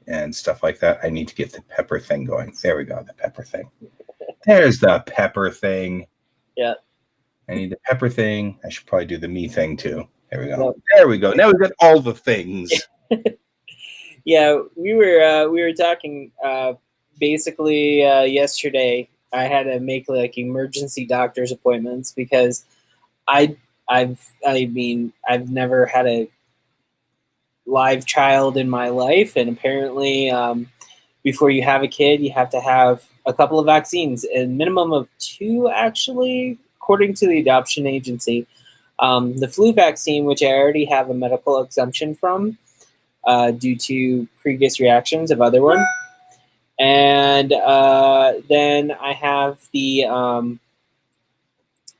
and stuff like that. I need to get the pepper thing going. There we go, the pepper thing. There's the pepper thing. Yeah. I need the pepper thing. I should probably do the me thing too. There we go. No. There we go. Now we've got all the things. Yeah, we were talking basically yesterday. I had to make like emergency doctor's appointments because I've never had a live child in my life, and apparently before you have a kid, you have to have a couple of vaccines, a minimum of 2 actually, according to the adoption agency. The flu vaccine, which I already have a medical exemption from due to previous reactions of other one. And then I have the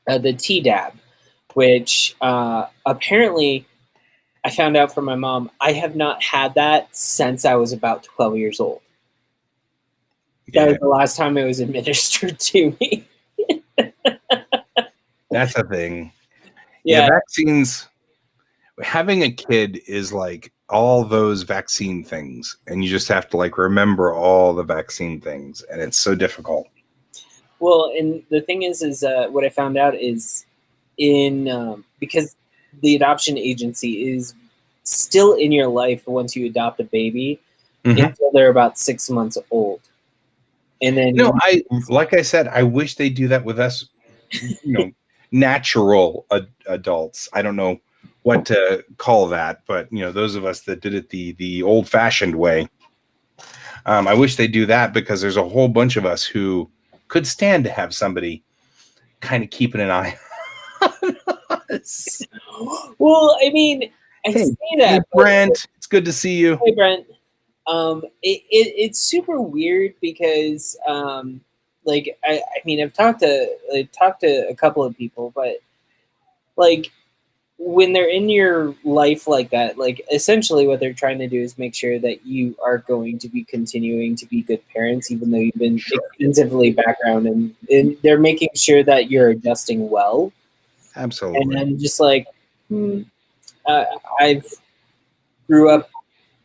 Tdap, which apparently I found out from my mom. I have not had that since I was about 12 years old. That was the last time it was administered to me. That's a thing. Yeah, vaccines. Having a kid is like all those vaccine things, and you just have to like remember all the vaccine things, and it's so difficult. Well, and the thing is what I found out is because the adoption agency is still in your life once you adopt a baby until they're about 6 months old. And then like I said, I wish they do that with us, natural adults. I don't know what to call that, but those of us that did it the old-fashioned way. I wish they do that because there's a whole bunch of us who could stand to have somebody kind of keeping an eye on us. Well, I mean, I say that. Hey, Brent, it's good to see you. Hey, Brent. It's super weird because, like, I mean, I've talked to a couple of people, but like when they're in your life like that, like essentially what they're trying to do is make sure that you are going to be continuing to be good parents, even though you've been extensively background, and they're making sure that you're adjusting well. Absolutely. And I'm just like, I've grew up.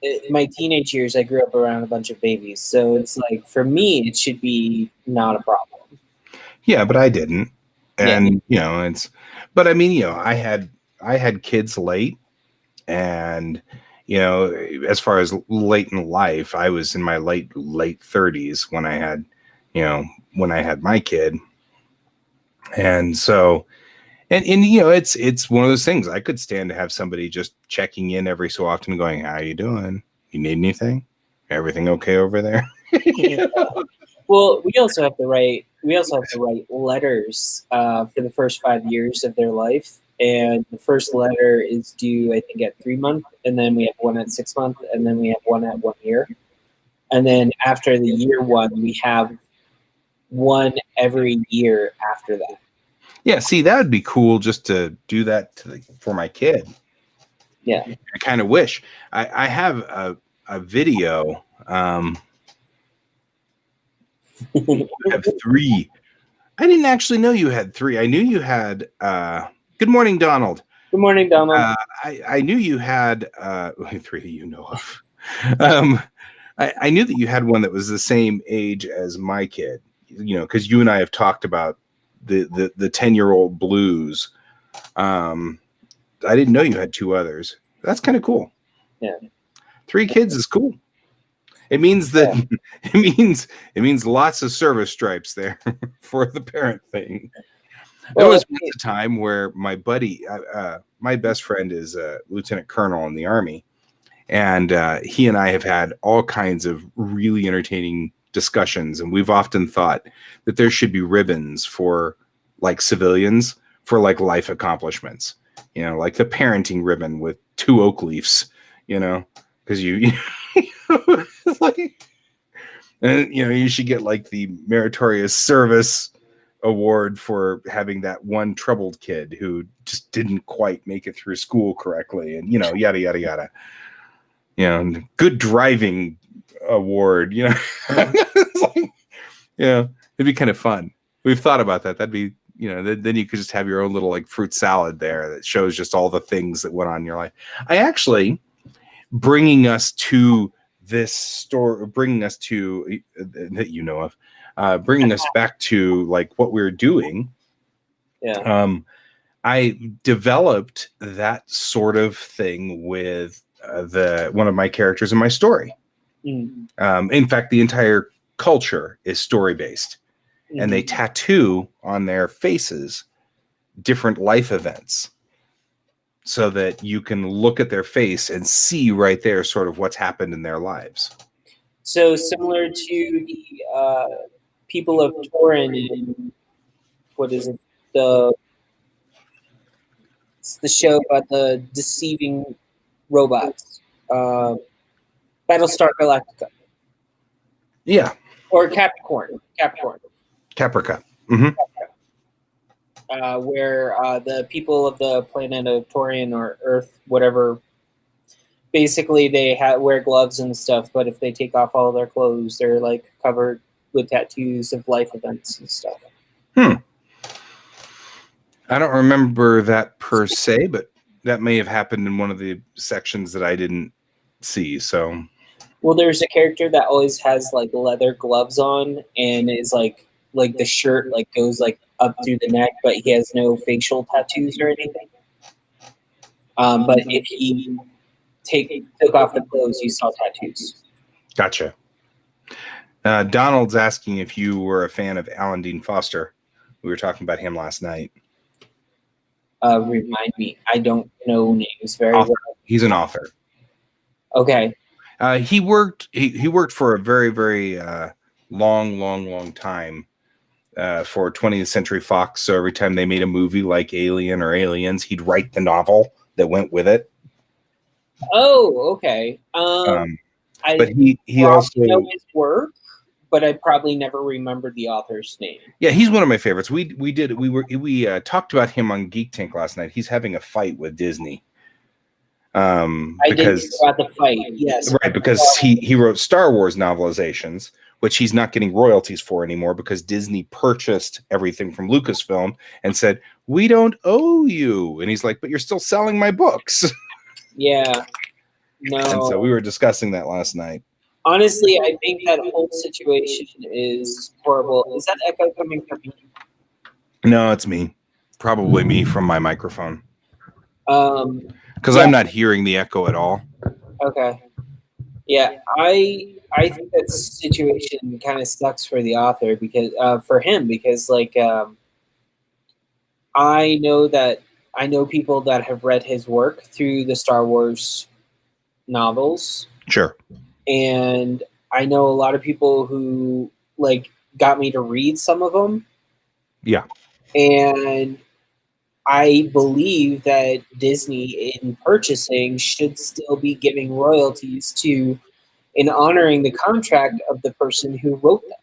In my teenage years, I grew up around a bunch of babies, so it's like for me, it should be not a problem. Yeah, but I didn't, and but I mean, I had kids late, and as far as late in life, I was in my late 30s when I had my kid, and so. And it's one of those things. I could stand to have somebody just checking in every so often, going, "How you doing? You need anything? Everything okay over there?" Well, we also have to write letters for the first 5 years of their life, and the first letter is due, I think, at 3 months, and then we have one at 6 months, and then we have one at 1 year, and then after the year one, we have one every year after that. Yeah, see, that would be cool just to do that for my kid. Yeah. I kind of wish. I have a video. I have 3. I didn't actually know you had 3. I knew you had good morning, Donald. Good morning, Donald. I knew you had 3 that you know of. I knew that you had one that was the same age as my kid, because you and I have talked about the 10-year-old blues. I didn't know you had 2 others. That's kind of cool. Yeah. 3 kids is cool. It means that it means lots of service stripes there for the parent thing. There was once a time where my buddy, my best friend is a lieutenant colonel in the Army, and he and I have had all kinds of really entertaining discussions, and we've often thought that there should be ribbons for like civilians for like life accomplishments, like the parenting ribbon with 2 oak leaves, because like, and you should get like the meritorious service award for having that one troubled kid who just didn't quite make it through school correctly, and yada yada yada. And good driving award, It's like, it'd be kind of fun. We've thought about that. That'd be, then you could just have your own little like fruit salad there that shows just all the things that went on in your life. I actually, bringing us to this story, bringing us to that you know of, bringing us back to like what we were doing. Yeah. I developed that sort of thing with one of my characters in my story. In fact, the entire culture is story based, and they tattoo on their faces different life events, so that you can look at their face and see right there sort of what's happened in their lives. So similar to the people of Torin in, what is it? It's the show about the deceiving robots. Battlestar Galactica. Yeah. Or Capricorn. Caprica. Mm-hmm. Where the people of the planet of Torian or Earth, whatever, basically they wear gloves and stuff, but if they take off all their clothes, they're like covered with tattoos of life events and stuff. I don't remember that per se, but that may have happened in one of the sections that I didn't see. So, well, there's a character that always has like leather gloves on, and is like the shirt like goes like up through the neck, but he has no facial tattoos or anything. But if he took off the clothes, you saw tattoos. Gotcha. Donald's asking if you were a fan of Alan Dean Foster. We were talking about him last night. Remind me. I don't know names very well. He's an author. Okay. He worked for a very, very long time for 20th Century Fox. So every time they made a movie like Alien or Aliens, he'd write the novel that went with it. Oh, okay. But he also know his work, but I probably never remembered the author's name. Yeah, he's one of my favorites. We talked about him on Geek Tank last night. He's having a fight with Disney. I did hear about the fight. Yes, right, because he wrote Star Wars novelizations, which he's not getting royalties for anymore because Disney purchased everything from Lucasfilm and said, "We don't owe you." And he's like, "But you're still selling my books." Yeah. No. And so we were discussing that last night. Honestly, I think that whole situation is horrible. Is that echo coming from me? No, it's me. Probably me from my microphone. Because yeah. I'm not hearing the echo at all. Okay. Yeah, I think that situation kind of sucks for the author because for him because like I know people that have read his work through the Star Wars novels. Sure. And I know a lot of people who like got me to read some of them. Yeah. And I believe that Disney in purchasing should still be giving royalties to and honoring the contract of the person who wrote them.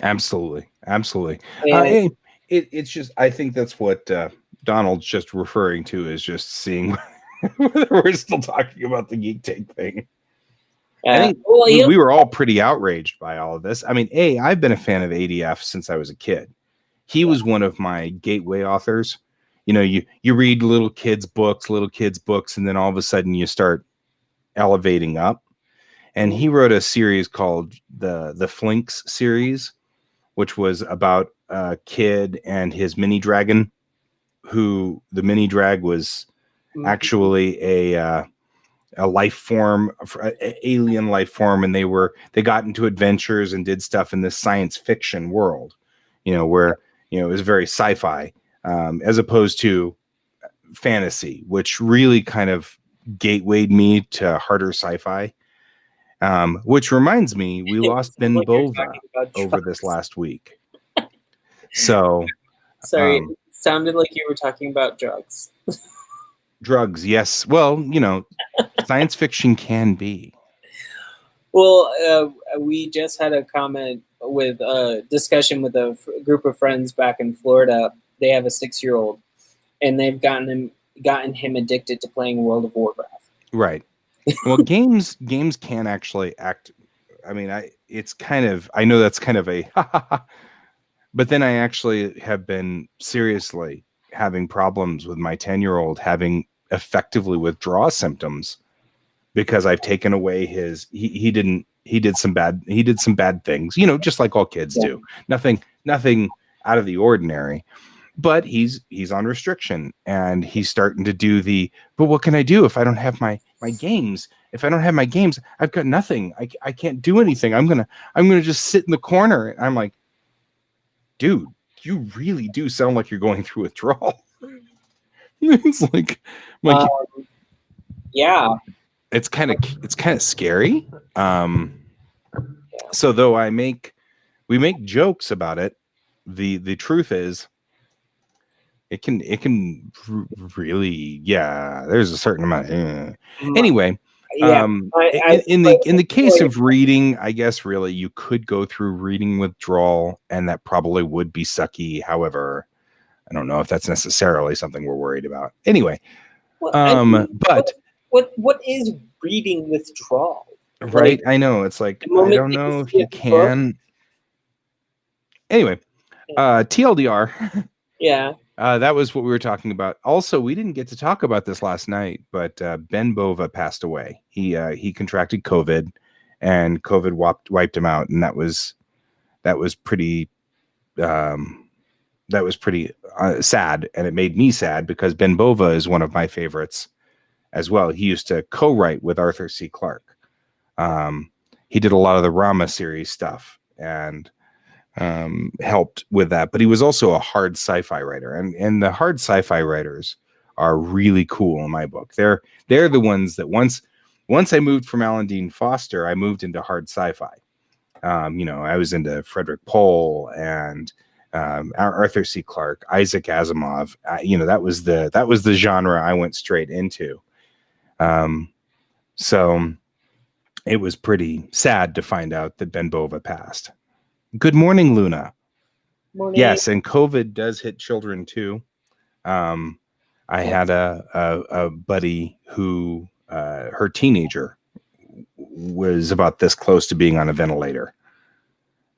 Absolutely. And, It's just, I think that's what Donald's just referring to, is just seeing whether we're still talking about the Geek Tank thing. I think we were all pretty outraged by all of this. I mean, I've been a fan of ADF since I was a kid. He was one of my gateway authors. You know, you read little kids' books, and then all of a sudden you start elevating up. And he wrote a series called the Flinks series, which was about a kid and his mini dragon, who the mini drag was actually a life form, alien life form, and they got into adventures and did stuff in this science fiction world, where it was very sci-fi, as opposed to fantasy, which really kind of gatewayed me to harder sci-fi. Which reminds me, we lost Ben Bova over this last week. So, sorry, it sounded like you were talking about drugs. Drugs, yes. Well, science fiction can be. Well, we just had a comment with a discussion with a group of friends back in Florida. They have a 6-year-old, and they've gotten him addicted to playing World of Warcraft. Right. Well, games can actually act. I mean, I know that's kind of a, but then I actually have been seriously having problems with my 10-year-old having effectively withdrawal symptoms because I've taken away his. He did some bad things, you know, just like all kids do. Nothing out of the ordinary. But he's on restriction, and he's starting to do but what can I do if I don't have my games? If I don't have my games, I've got nothing. I can't do anything. I'm gonna just sit in the corner. And I'm like, dude, you really do sound like you're going through withdrawal. It's like yeah, it's kind of scary. So though we make jokes about it, the truth is it can really, there's a certain amount. Anyway, in the case of reading, I guess really you could go through reading withdrawal, and that probably would be sucky. However, I don't know if that's necessarily something we're worried about. Anyway, but what is reading withdrawal? Right, I know, it's like I don't know if you can. Anyway, TLDR. Yeah. That was what we were talking about. Also, we didn't get to talk about this last night, but Ben Bova passed away. He contracted COVID, and COVID wiped him out, and that was pretty sad, and it made me sad because Ben Bova is one of my favorites as well. He used to co-write with Arthur C. Clarke. He did a lot of the Rama series stuff and helped with that, but he was also a hard sci-fi writer, and the hard sci-fi writers are really cool in my book. They're the ones that once I moved from Alan Dean Foster, I moved into hard sci-fi. I was into Frederick Pohl and Arthur C. Clarke, Isaac Asimov. That was the genre I went straight into. So it was pretty sad to find out that Ben Bova passed. Good morning, Luna. Morning. Yes, and COVID does hit children too. I had a buddy who her teenager was about this close to being on a ventilator,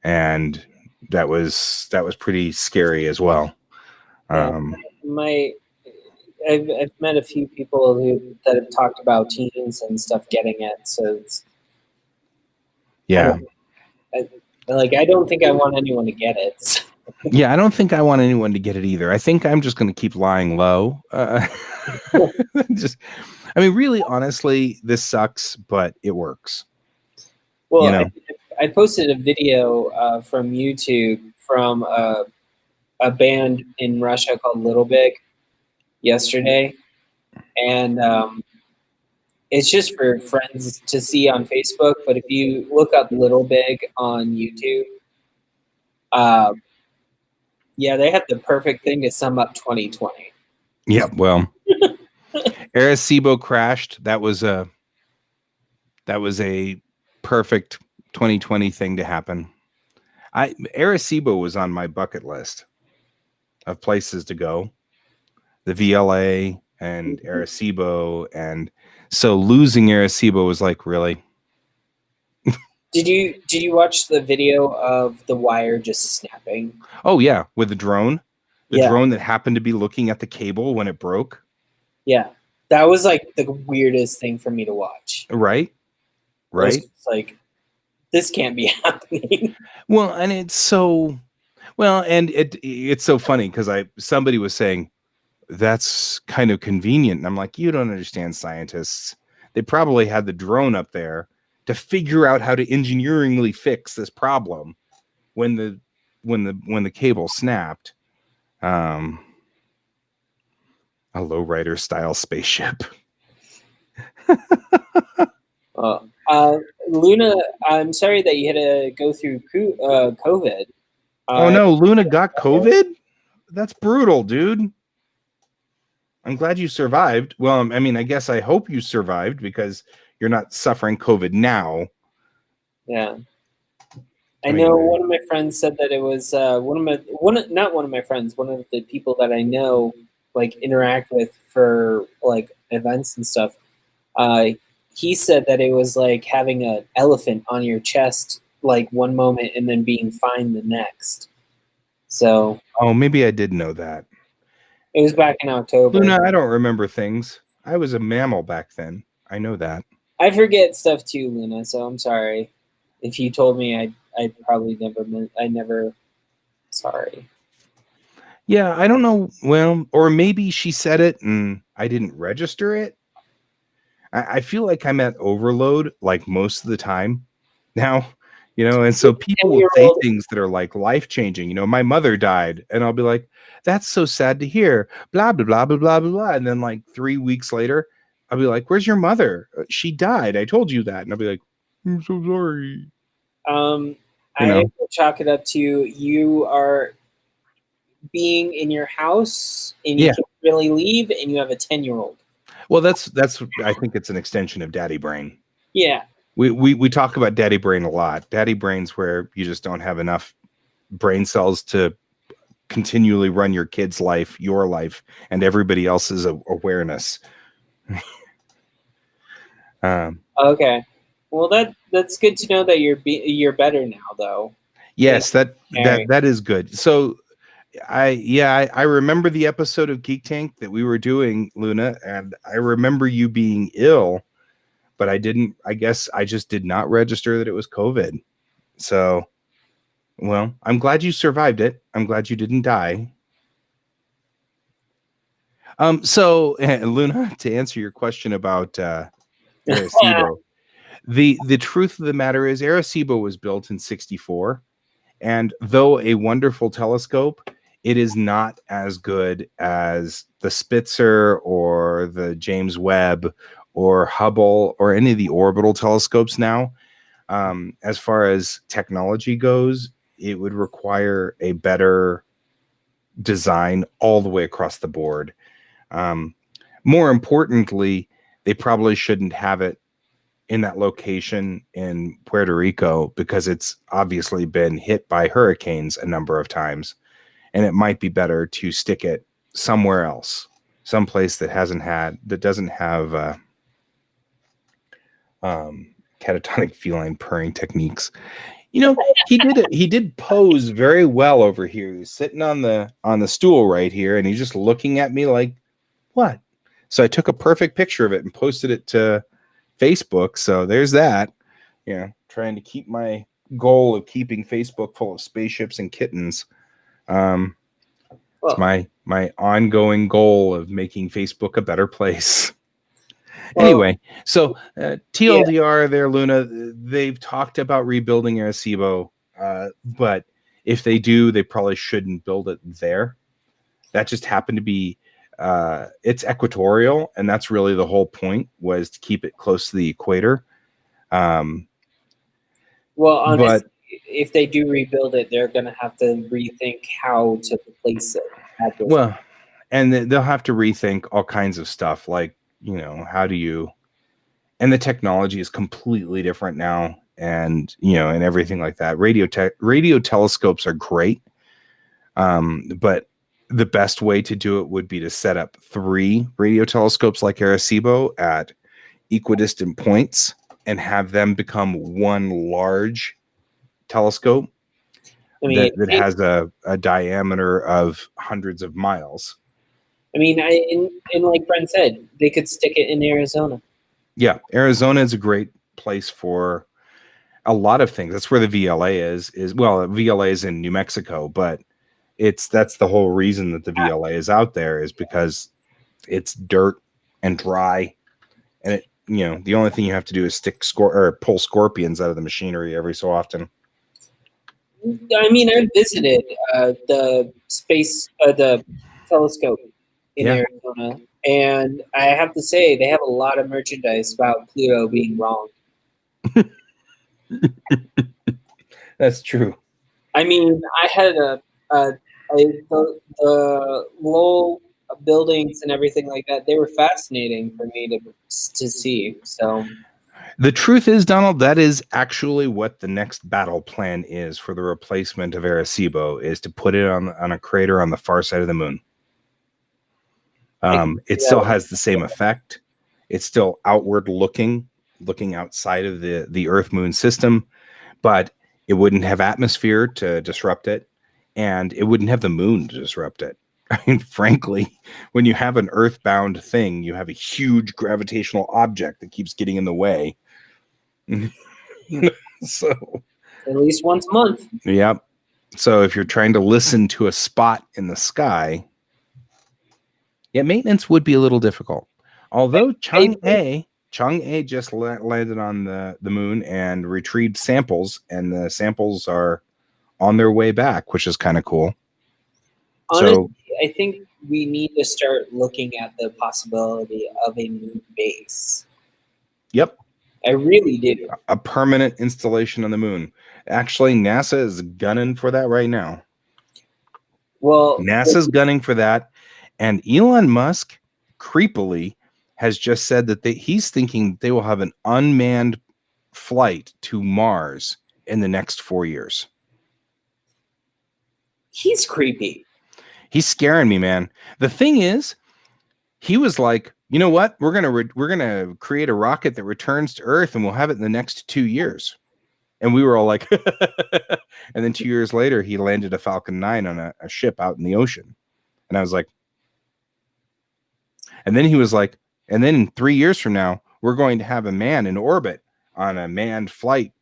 and that was pretty scary as well. I've met a few people that have talked about teens and stuff getting it. So it's, yeah. I don't think I want anyone to get it. Yeah, I don't think I want anyone to get it either. I think I'm just going to keep lying low. Really, honestly, this sucks, but it works. Well, I posted a video from YouTube from a band in Russia called Little Big yesterday, and it's just for friends to see on Facebook. But if you look up Little Big on YouTube, they have the perfect thing to sum up 2020. Yeah, well, Arecibo crashed. That was a perfect 2020 thing to happen. Arecibo was on my bucket list of places to go. The VLA and Arecibo, and so losing Arecibo was like, really? Did you watch the video of the wire just snapping? Oh yeah, with the drone. The drone that happened to be looking at the cable when it broke. Yeah. That was like the weirdest thing for me to watch. Right? It's like, this can't be happening. Well, and it's so funny because somebody was saying that's kind of convenient, and I'm like, you don't understand scientists. They probably had the drone up there to figure out how to engineeringly fix this problem when the cable snapped. A lowrider style spaceship. Luna, I'm sorry that you had to go through COVID. Oh no, Luna got COVID? That's brutal, dude. I'm glad you survived. Well, I guess I hope you survived because you're not suffering COVID now. Yeah. I know one of my friends said that it was one of the people that I know, like, interact with for like events and stuff. He said that it was like having an elephant on your chest, like one moment and then being fine the next. So. Oh, maybe I did know that. It was back in October. Luna, I don't remember things. I was a mammal back then. I know that. I forget stuff too, Luna. So I'm sorry if you told me. I probably never meant. I never. Sorry. Yeah, I don't know. Well, or maybe she said it and I didn't register it. I feel like I'm at overload like most of the time now, and so people will say 10-year-old. things that are like life changing. My mother died, and I'll be like, that's so sad to hear, blah, blah, blah, blah, blah, blah, blah. And then like 3 weeks later, I'll be like, where's your mother? She died. I told you that. And I'll be like, I'm so sorry. I will chalk it up to you are being in your house and you Yeah. can't really leave, and you have a 10-year-old. Well, that's I think it's an extension of daddy brain. Yeah. We talk about daddy brain a lot. Daddy brain's where you just don't have enough brain cells to continually run your kid's life, your life, and everybody else's awareness. Okay. Well, that's good to know that you're better now, though. Yes, that is good. So I remember the episode of Geek Tank that we were doing, Luna, and I remember you being ill, but I guess I just did not register that it was COVID. So, well, I'm glad you survived it. I'm glad you didn't die. So Luna, to answer your question about Arecibo, the truth of the matter is Arecibo was built in 1964, and though a wonderful telescope, it is not as good as the Spitzer or the James Webb or Hubble or any of the orbital telescopes now. As far as technology goes, it would require a better design all the way across the board. More importantly, they probably shouldn't have it in that location in Puerto Rico because it's obviously been hit by hurricanes a number of times, and it might be better to stick it somewhere else, someplace that doesn't have catatonic feline purring techniques. He did pose very well over here. He's sitting on the stool right here, and he's just looking at me like, what? So I took a perfect picture of it and posted it to Facebook. So there's that. Trying to keep my goal of keeping Facebook full of spaceships and kittens. It's my ongoing goal of making Facebook a better place. Anyway, so TLDR there, Luna, they've talked about rebuilding Arecibo, but if they do, they probably shouldn't build it there. That just happened to be, it's equatorial, and that's really the whole point, was to keep it close to the equator. Well, honestly, if they do rebuild it, they're going to have to rethink how to place it. Well, and they'll have to rethink all kinds of stuff, like, how do you, and the technology is completely different now, and and everything like that. Radio telescopes are great, but the best way to do it would be to set up 3 radio telescopes like Arecibo at equidistant points and have them become one large telescope that has a diameter of hundreds of miles. I mean, and like Brent said, they could stick it in Arizona. Yeah, Arizona is a great place for a lot of things. That's where the VLA is. VLA is in New Mexico, but that's the whole reason that the VLA is out there, is because it's dirt and dry, and the only thing you have to do is pull scorpions out of the machinery every so often. I mean, I visited the telescope in Arizona, and I have to say they have a lot of merchandise about Pluto being wrong. That's true. I mean, I had the Lowell buildings and everything like that. They were fascinating for me to see. So the truth is, Donald, that is actually what the next battle plan is for the replacement of Arecibo, is to put it on a crater on the far side of the moon. It still has the same effect. It's still outward looking outside of the Earth-Moon system, but it wouldn't have atmosphere to disrupt it, and it wouldn't have the moon to disrupt it. I mean, frankly, when you have an earthbound thing, you have a huge gravitational object that keeps getting in the way. So, At least once a month. yep. So if you're trying to listen to a spot in the sky, yeah, maintenance would be a little difficult. Although Chang'e just landed on the moon and retrieved samples, and the samples are on their way back, which is kind of cool. Honestly, I think we need to start looking at the possibility of a moon base. Yep. I really do. A permanent installation on the moon. Actually, NASA is gunning for that right now. Well, NASA's gunning for that. And Elon Musk, creepily, has just said that he's thinking they will have an unmanned flight to Mars in the next 4 years. He's creepy. He's scaring me, man. The thing is, he was like, you know what? We're gonna create a rocket that returns to Earth, and we'll have it in the next 2 years. And we were all like, and then 2 years later, he landed a Falcon 9 on a ship out in the ocean. And I was like, and then he was like, and then 3 years from now, we're going to have a man in orbit on a manned flight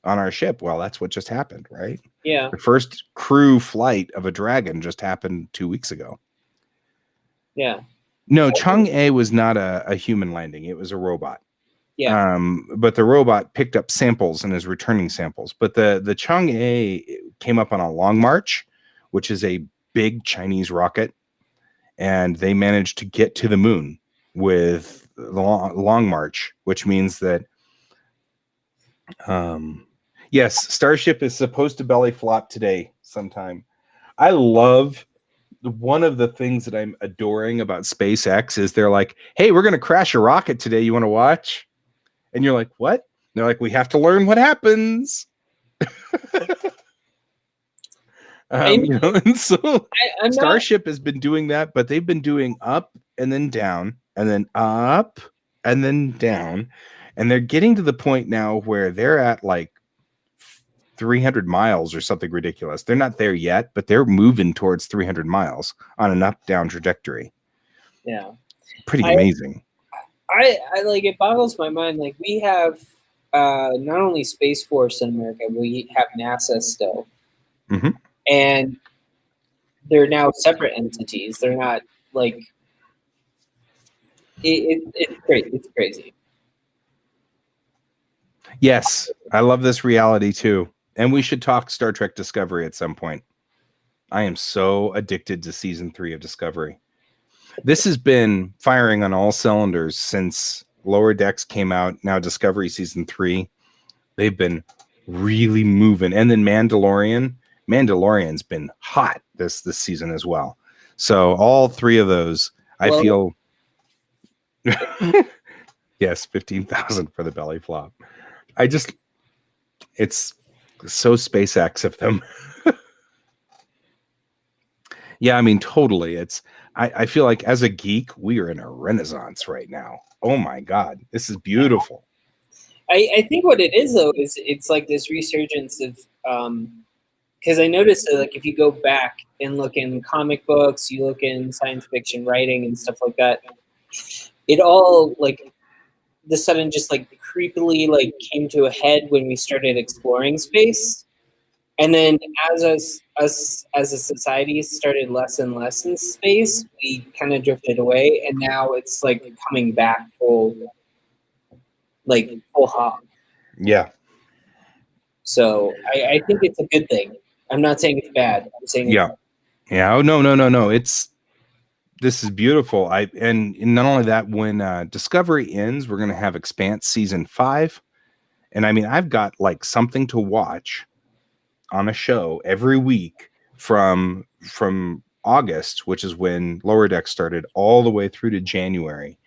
on our ship. Well, that's what just happened, right? Yeah. The first crew flight of a Dragon just happened 2 weeks ago. Yeah. No, Chang'e was not a human landing. It was a robot. Yeah. But the robot picked up samples and is returning samples. But the Chang'e came up on a Long March, which is a big Chinese rocket, and they managed to get to the moon with the Long March, which means that yes, Starship is supposed to belly flop today sometime. I love one of the things that I'm adoring about SpaceX is they're like, hey, we're going to crash a rocket today. You want to watch? And you're like, what? And they're like, we have to learn what happens. And so Starship has been doing that, but they've been doing up and then down and then up and then down. And they're getting to the point now where they're at like 300 miles or something ridiculous. They're not there yet, but they're moving towards 300 miles on an up-down trajectory. Yeah. Pretty amazing. I like, it boggles my mind. Like, we have not only Space Force in America, we have NASA still. Mm-hmm. And they're now separate entities. They're not like, it's crazy. It's crazy. Yes, I love this reality too. And we should talk Star Trek Discovery at some point. I am so addicted to season 3 of Discovery. This has been firing on all cylinders since Lower Decks came out. Now Discovery season 3, they've been really moving. And then Mandalorian's been hot this season as well. So all 3 of those, I feel. Yes, 15,000 for the belly flop. It's so SpaceX of them. Yeah, I mean, totally. I feel like as a geek, we are in a renaissance right now. Oh my God, this is beautiful. I think what it is, though, is it's like this resurgence of, because I noticed that, like, if you go back and look in comic books, you look in science fiction writing and stuff like that, it all, like, the sudden just, like, creepily, like, came to a head when we started exploring space. And then as us as a society started less and less in space, we kind of drifted away, and now it's like coming back full hog. Yeah. So I think it's a good thing. I'm not saying it's bad. I'm saying yeah. Oh no. This is beautiful. And not only that, when Discovery ends, we're gonna have Expanse season 5. And I mean, I've got like something to watch on a show every week from August, which is when Lower Deck started, all the way through to January.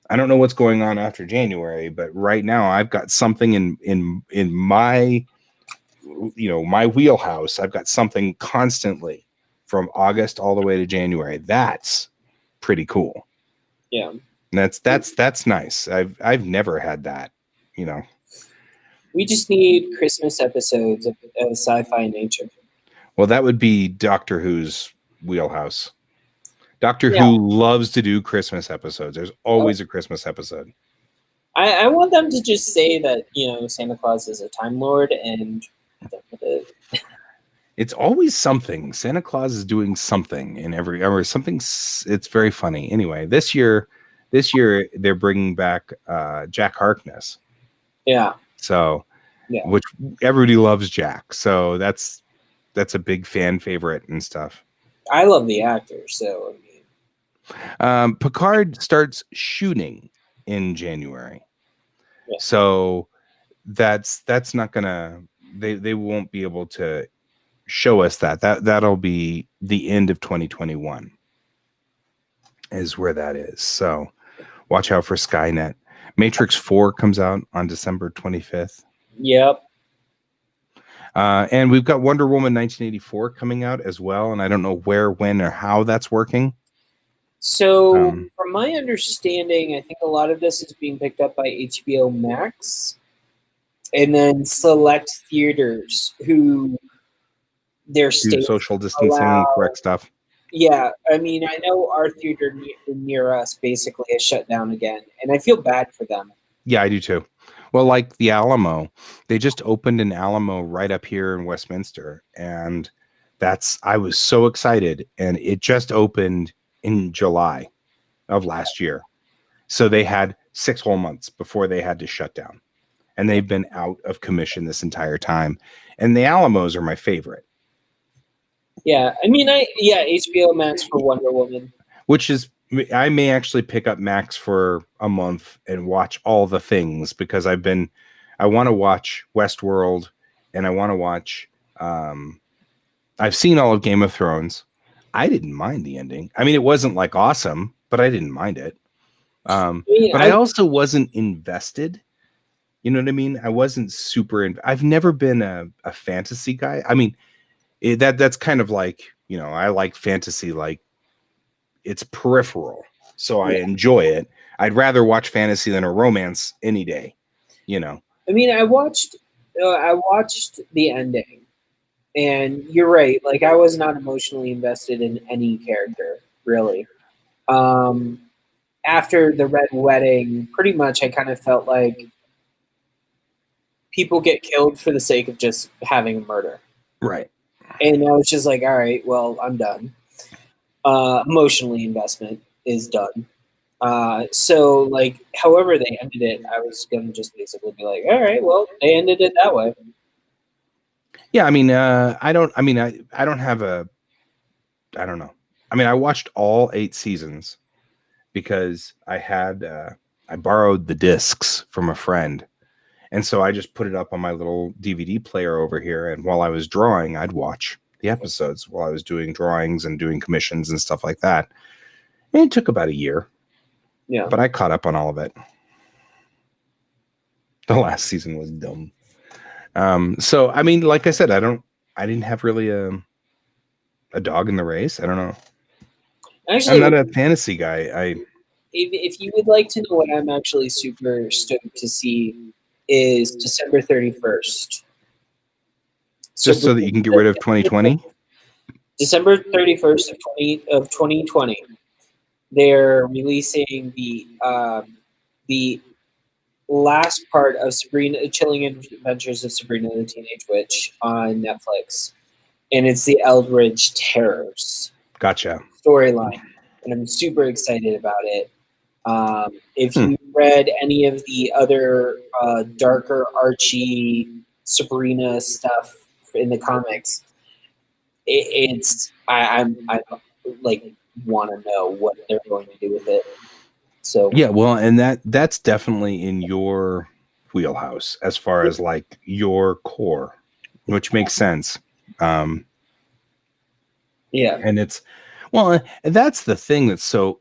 I don't know what's going on after January, but right now I've got something in my, my wheelhouse. I've got something constantly from August all the way to January. That's pretty cool. Yeah. And that's nice. I've never had that, We just need Christmas episodes of sci-fi nature. Well, that would be Doctor Who's wheelhouse. Doctor Yeah. Who loves to do Christmas episodes. There's always a Christmas episode. I want them to just say that, Santa Claus is a Time Lord and It's always something. Santa Claus is doing something in every something. It's very funny. Anyway, this year they're bringing back Jack Harkness. Yeah. So, Yeah. which everybody loves Jack. So that's a big fan favorite and stuff. I love the actor, so I mean. Picard starts shooting in January. Yeah. So that's not gonna they won't be able to show us that'll be the end of 2021 is where that is. So watch out for Skynet. Matrix 4 comes out on December 25th. Yep. And we've got Wonder Woman 1984 coming out as well, and I don't know where, when, or how that's working. So from my understanding, I think a lot of this is being picked up by HBO Max and then select theaters who their state social distancing, correct stuff. Yeah, I mean, I know our theater near us basically is shut down again, and I feel bad for them. Yeah, I do too. Well, like the Alamo, they just opened an Alamo right up here in Westminster, and I was so excited, and it just opened in July of last year. So they had 6 whole months before they had to shut down, and they've been out of commission this entire time. And the Alamos are my favorite. Yeah, I mean, HBO Max for Wonder Woman, which is I may actually pick up Max for a month and watch all the things because I want to watch Westworld and I want to watch I've seen all of Game of Thrones. I didn't mind the ending. I mean, it wasn't like awesome, but I didn't mind it. But I also wasn't invested. You know what I mean? I wasn't super I've never been a fantasy guy. I mean, that's kind of like, I like fantasy, like it's peripheral, so I enjoy it. I'd rather watch fantasy than a romance any day. I mean, I watched the ending, and you're right. Like, I was not emotionally invested in any character, really. After the Red Wedding, pretty much I kind of felt like people get killed for the sake of just having a murder. Right. And I was just like, all right, well, I'm done. Emotionally investment is done. So, like, however they ended it, I was going to just basically be like, all right, well, they ended it that way. Yeah, I mean, I don't know. I mean, I watched all 8 seasons because I borrowed the discs from a friend. And so I just put it up on my little DVD player over here. And while I was drawing, I'd watch the episodes while I was doing drawings and doing commissions and stuff like that. And it took about a year. Yeah. But I caught up on all of it. The last season was dumb. So, I mean, like I said, I didn't have really a dog in the race. I don't know. Actually, I'm not a fantasy guy. If you would like to know what I'm actually super stoked to see is December 31st. Just so that you can get rid of 2020? December 31st of 2020. They're releasing the last part of Sabrina, Chilling Adventures of Sabrina the Teenage Witch on Netflix. And it's the Eldridge Terrors. Gotcha. Storyline. And I'm super excited about it. If you read any of the other darker Archie Sabrina stuff in the comics, I like want to know what they're going to do with it. So yeah, well, and that's definitely in your wheelhouse as far as like your core, which makes sense. Yeah, and that's the thing that's so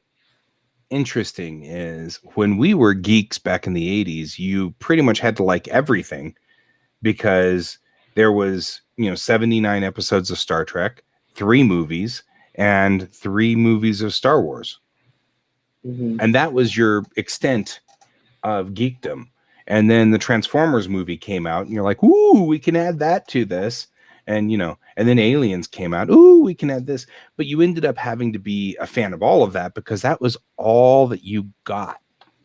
interesting is when we were geeks back in the 80s, you pretty much had to like everything because there was 79 episodes of Star Trek, 3 movies, and 3 movies of Star Wars. And that was your extent of geekdom. And then the Transformers movie came out and you're like, ooh, we can add that to this. And and then Aliens came out. Ooh, we can add this. But you ended up having to be a fan of all of that because that was all that you got.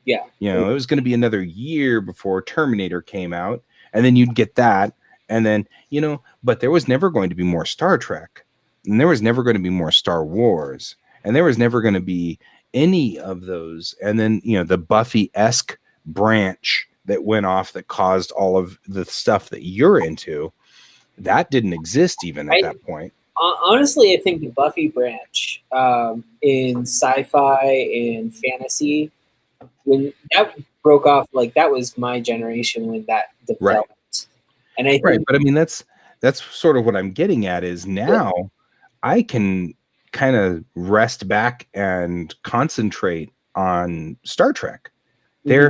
Yeah. It was going to be another year before Terminator came out, and then you'd get that. And then, but there was never going to be more Star Trek, and there was never going to be more Star Wars, and there was never going to be any of those. And then, the Buffy-esque branch that went off that caused all of the stuff that you're into, that didn't exist even at that point. Honestly, I think the Buffy branch in sci-fi and fantasy, when that broke off, like that was my generation when that developed. Right. And I think, right, but I mean that's sort of what I'm getting at is now I can kind of rest back and concentrate on Star Trek. There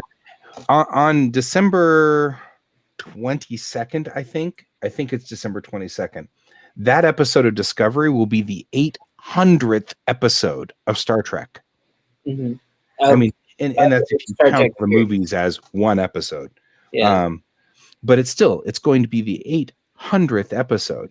on December 22nd, I think it's December 22nd. That episode of Discovery will be the 800th episode of Star Trek. I mean, and that's if you count the movies as one episode. Yeah. But it's going to be the 800th episode.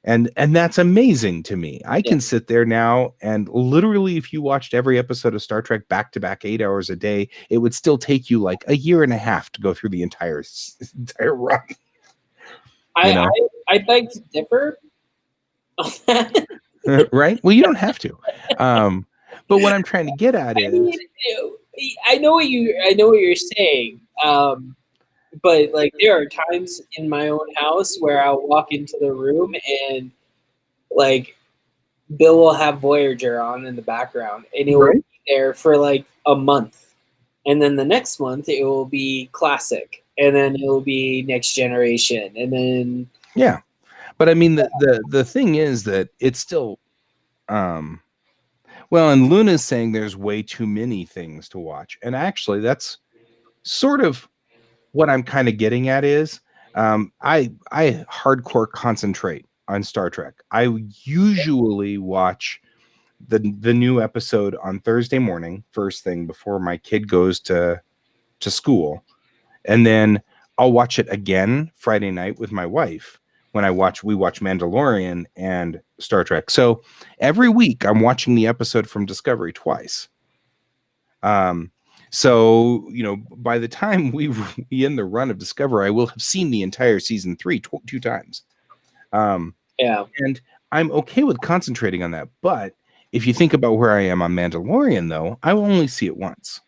And that's amazing to me. I can sit there now and literally, if you watched every episode of Star Trek back to back 8 hours a day, it would still take you like a year and a half to go through the entire run. I beg to differ. Right? Well, you don't have to. But what I'm trying to get at is, I know what you're saying. But like there are times in my own house where I'll walk into the room and like Bill will have Voyager on in the background and it will be there for like a month. And then the next month it will be classic. And then it will be Next Generation. And then but I mean the thing is that it's still and Luna's saying there's way too many things to watch. And actually that's sort of what I'm kind of getting at is I hardcore concentrate on Star Trek. I usually watch the new episode on Thursday morning, first thing before my kid goes to school. And then I'll watch it again Friday night with my wife when we watch Mandalorian and Star Trek. So every week I'm watching the episode from Discovery twice. So, by the time we end the run of Discovery, I will have seen the entire season 3 two times. And I'm okay with concentrating on that. But if you think about where I am on Mandalorian, though, I will only see it once.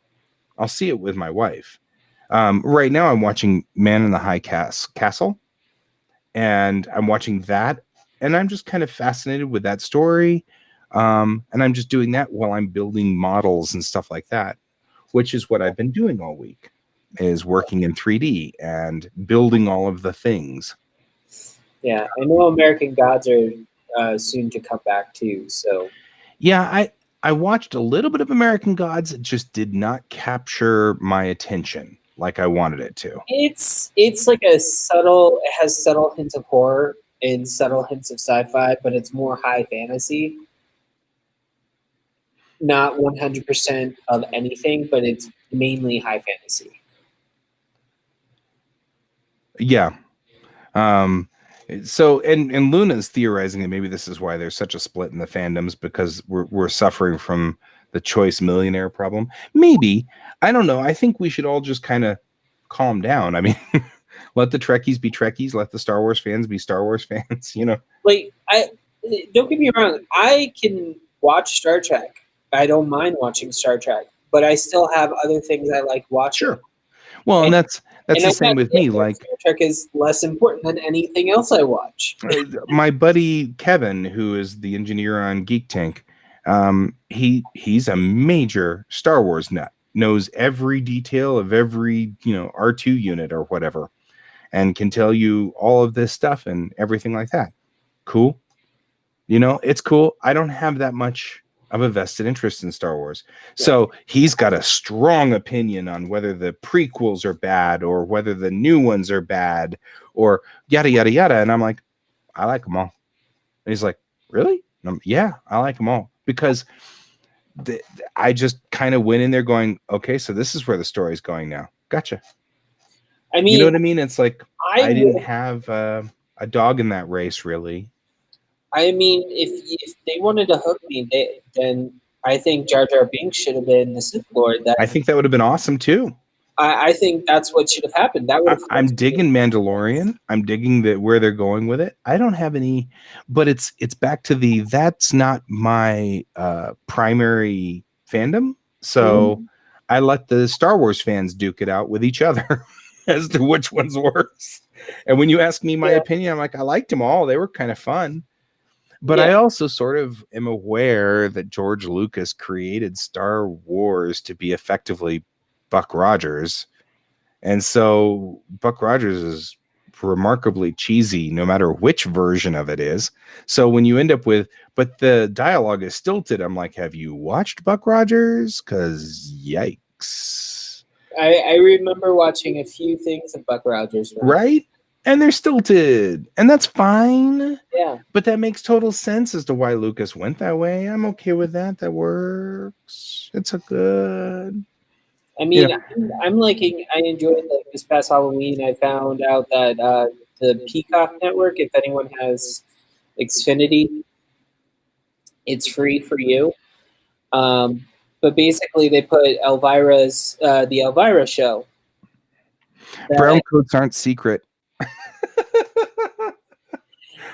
I'll see it with my wife. Right now, I'm watching Man in the High Castle, and I'm watching that, and I'm just kind of fascinated with that story. And I'm just doing that while I'm building models and stuff like that, which is what I've been doing all week, is working in 3D and building all of the things. Yeah, I know American Gods are soon to come back too. So yeah, I watched a little bit of American Gods. It just did not capture my attention like I wanted it to. It's like it has subtle hints of horror and subtle hints of sci-fi, but it's more high fantasy. Not 100% of anything, but it's mainly high fantasy. Yeah. So and Luna's theorizing that maybe this is why there's such a split in the fandoms, because we're suffering from the choice millionaire problem. Maybe. I don't know. I think we should all just kind of calm down. I mean, let the Trekkies be Trekkies, let the Star Wars fans be Star Wars fans, Like don't get me wrong, I can watch Star Trek. I don't mind watching Star Trek, but I still have other things I like watching. Sure. Well, and that's the same with me. Like Star Trek is less important than anything else I watch. My buddy Kevin, who is the engineer on Geek Tank, he's a major Star Wars nut. Knows every detail of every R2 unit or whatever, and can tell you all of this stuff and everything like that. Cool. It's cool. I don't have that much of a vested interest in Star Wars. So he's got a strong opinion on whether the prequels are bad or whether the new ones are bad or yada, yada, yada. And I'm like, I like them all. And he's like, really? And I'm, yeah, I like them all. Because I just kind of went in there going, okay, so this is where the story's going now. Gotcha. I mean, you know what I mean? It's like I didn't have a a dog in that race, really. I mean, if they wanted to hook me, then I think Jar Jar Binks should have been the Sith Lord. I think that would have been awesome too. I think that's what should have happened. That would have. I'm digging Mandalorian. I'm digging where they're going with it. I don't have any, but it's back to that's not my primary fandom. So I let the Star Wars fans duke it out with each other as to which one's worse. And when you ask me my opinion, I'm like, I liked them all. They were kind of fun. But I also sort of am aware that George Lucas created Star Wars to be effectively Buck Rogers. And so Buck Rogers is remarkably cheesy no matter which version of it is. So when you end up with, but the dialogue is stilted, I'm like, have you watched Buck Rogers? Because yikes. I remember watching a few things of Buck Rogers. Right? And they're stilted. And that's fine. Yeah. But that makes total sense as to why Lucas went that way. I'm okay with that. That works. It's a good... I mean, I'm liking. I enjoyed this past Halloween. I found out that the Peacock Network, if anyone has Xfinity, it's free for you. But basically, they put Elvira's the Elvira show. Brown coats aren't secret.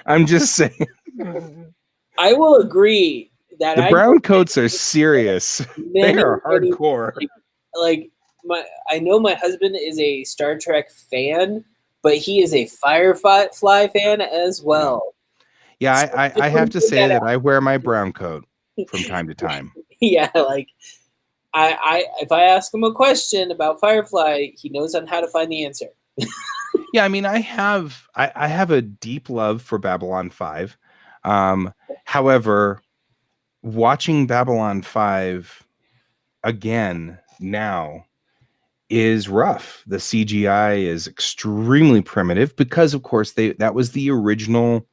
I'm just saying. I will agree that the brown coats are serious. They are hardcore. I know my husband is a Star Trek fan, but he is a Firefly fan as well. Yeah, so I have to say that I wear my brown coat from time to time. Yeah, like I if I ask him a question about Firefly, he knows on how to find the answer. Yeah, I mean, I have a deep love for Babylon 5. However, watching Babylon 5 again now is rough. The CGI is extremely primitive because, of course, that was the original.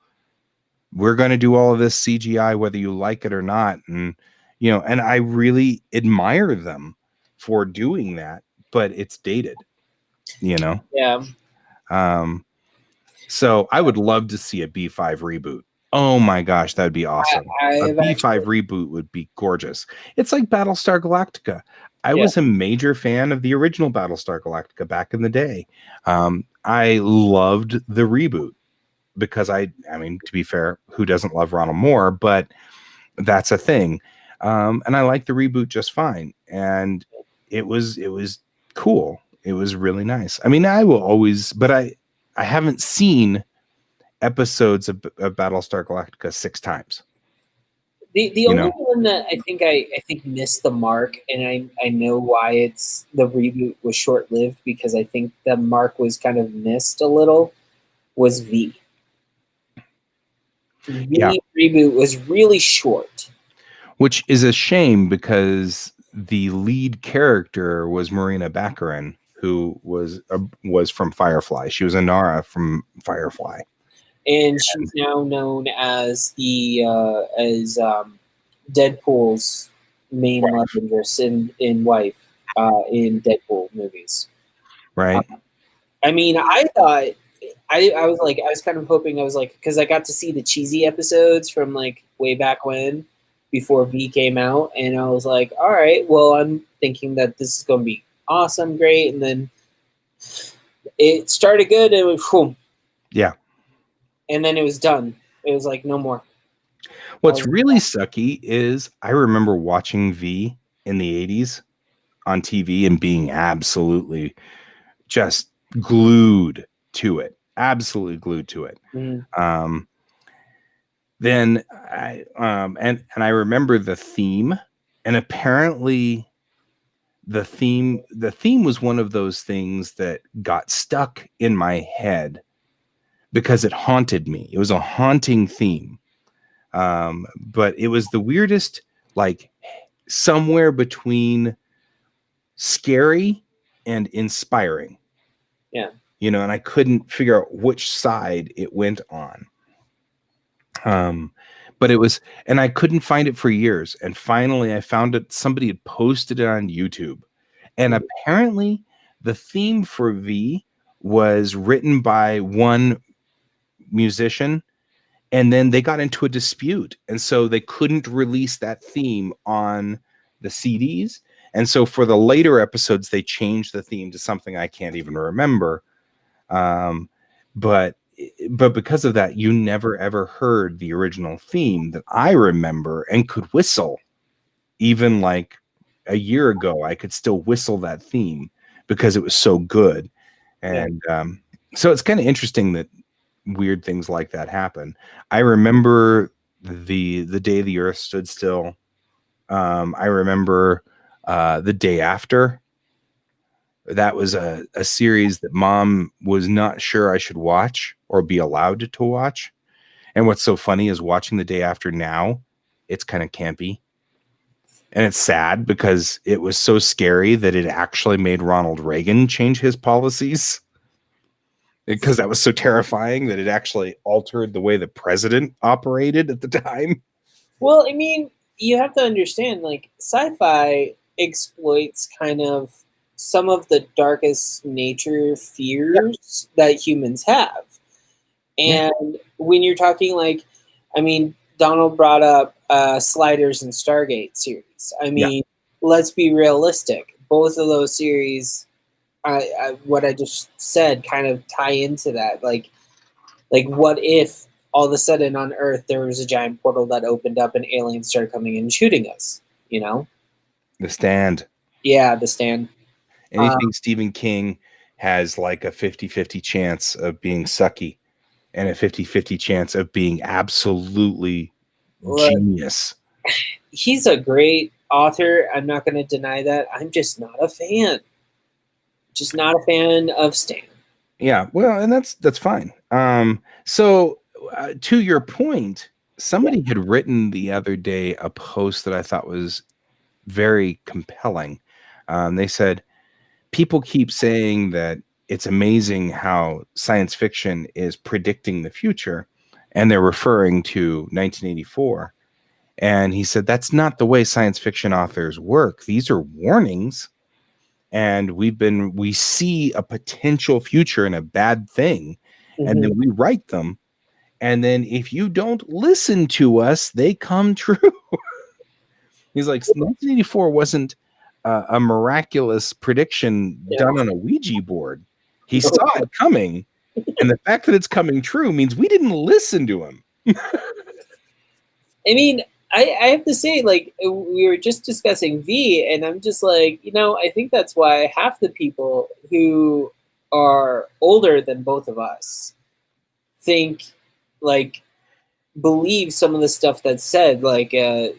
We're going to do all of this CGI whether you like it or not, and and I really admire them for doing that, but it's dated. Yeah. So I would love to see a B5 reboot. Oh my gosh, that'd be awesome. A B5 reboot would be gorgeous. It's like Battlestar Galactica. I was a major fan of the original Battlestar Galactica back in the day. I loved the reboot because I mean, to be fair, who doesn't love Ronald Moore? But that's a thing. And I liked the reboot just fine. And it was cool. It was really nice. I mean, I will always, but I haven't seen episodes of Battlestar Galactica 6 times. The only one that I think missed the mark, and I know why the reboot was short lived because I think the mark was kind of missed a little, was V. The reboot was really short, which is a shame because the lead character was Marina Baccarin, who was from Firefly. She was Inara from Firefly, and she's now known as Deadpool's main love interest in wife in Deadpool movies. Right. I mean, I thought I was kind of hoping because I got to see the cheesy episodes from like way back when before V came out, and I was like, all right, well, I'm thinking that this is going to be awesome, great, and then it started good and it went boom. Yeah. And then it was done. It was like no more. What's really sucky is I remember watching V in the 80s on TV and being absolutely just glued to it. Absolutely glued to it. Mm. Then I and I remember the theme, and apparently the theme was one of those things that got stuck in my head because it haunted me. It was a haunting theme. But it was the weirdest, like somewhere between scary and inspiring. Yeah. And I couldn't figure out which side it went on. But it was, and I couldn't find it for years. And finally I found it. Somebody had posted it on YouTube. And apparently the theme for V was written by one musician, and then they got into a dispute, and so they couldn't release that theme on the CDs. And so for the later episodes, they changed the theme to something I can't even remember. Um, but because of that, you never ever heard the original theme that I remember and could whistle. Even like a year ago, I could still whistle that theme because it was so good. And so it's kind of interesting that weird things like that happen. I remember the day the Earth stood still. I remember the day after. That was a series that Mom was not sure I should watch or be allowed to watch. And what's so funny is watching the day after now, it's kind of campy. And it's sad because it was so scary that it actually made Ronald Reagan change his policies. Because that was so terrifying that it actually altered the way the president operated at the time. Well, I mean, you have to understand, like, sci-fi exploits kind of some of the darkest nature fears that humans have. And when you're talking, like, I mean, Donald brought up Sliders and Stargate series. I mean, let's be realistic. Both of those series, what I just said, kind of tie into that. Like, what if all of a sudden on Earth there was a giant portal that opened up and aliens started coming in and shooting us? You know, The Stand. Yeah, The Stand. Anything Stephen King has like a 50-50 chance of being sucky and a 50-50 chance of being absolutely genius. He's a great author. I'm not going to deny that. I'm just not a fan. Just not a fan of Stan. Yeah, well, and that's fine. So to your point, somebody had written the other day a post that I thought was very compelling. They said, people keep saying that it's amazing how science fiction is predicting the future, and they're referring to 1984. And he said, that's not the way science fiction authors work. These are warnings. And we see a potential future and a bad thing, and then we write them. And then if you don't listen to us, they come true. He's like, 1984 wasn't a miraculous prediction done on a Ouija board. He saw it coming, and the fact that it's coming true means we didn't listen to him. I mean, I have to say, like, we were just discussing V, and I'm just like, I think that's why half the people who are older than both of us believe some of the stuff that's said, like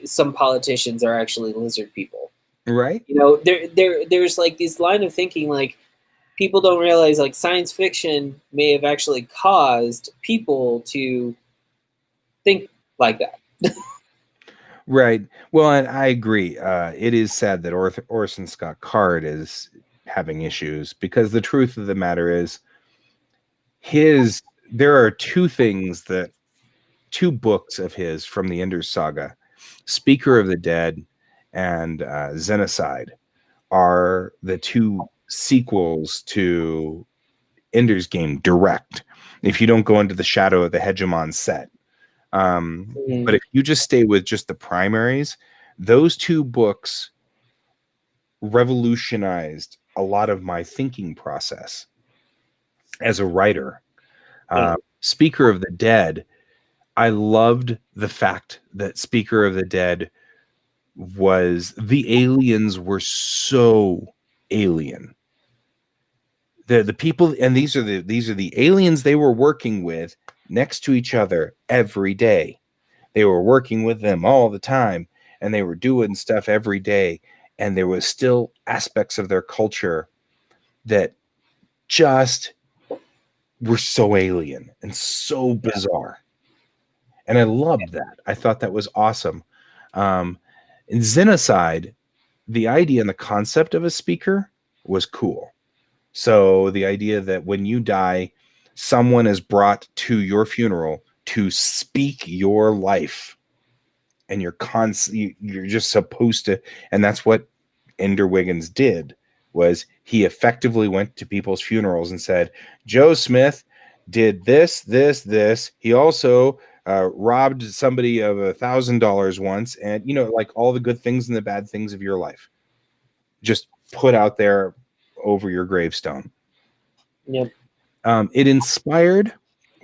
some politicians are actually lizard people. Right. There's like this line of thinking, like, people don't realize, like, science fiction may have actually caused people to think like that. Right. Well, and I agree. It is sad that Orson Scott Card is having issues, because the truth of the matter is there are two books of his from the Ender's Saga, Speaker of the Dead and Xenocide, are the two sequels to Ender's Game direct, if you don't go into the Shadow of the Hegemon set. But if you just stay with just the primaries, those two books revolutionized a lot of my thinking process as a writer. Speaker of the Dead, I loved the fact that Speaker of the Dead the aliens were so alien. The people, and these are the aliens they were working with next to each other every day. They were working with them all the time, and they were doing stuff every day, and there was still aspects of their culture that just were so alien and so bizarre. And I loved that. I thought that was awesome. In Xenocide, the idea and the concept of a speaker was cool. So the idea that when you die, someone is brought to your funeral to speak your life, and you're just supposed to, and that's what Ender Wiggins did. Was he effectively went to people's funerals and said, Joe Smith, did this. He also robbed somebody of $1,000 once, and like all the good things and the bad things of your life, just put out there over your gravestone. Yep. It inspired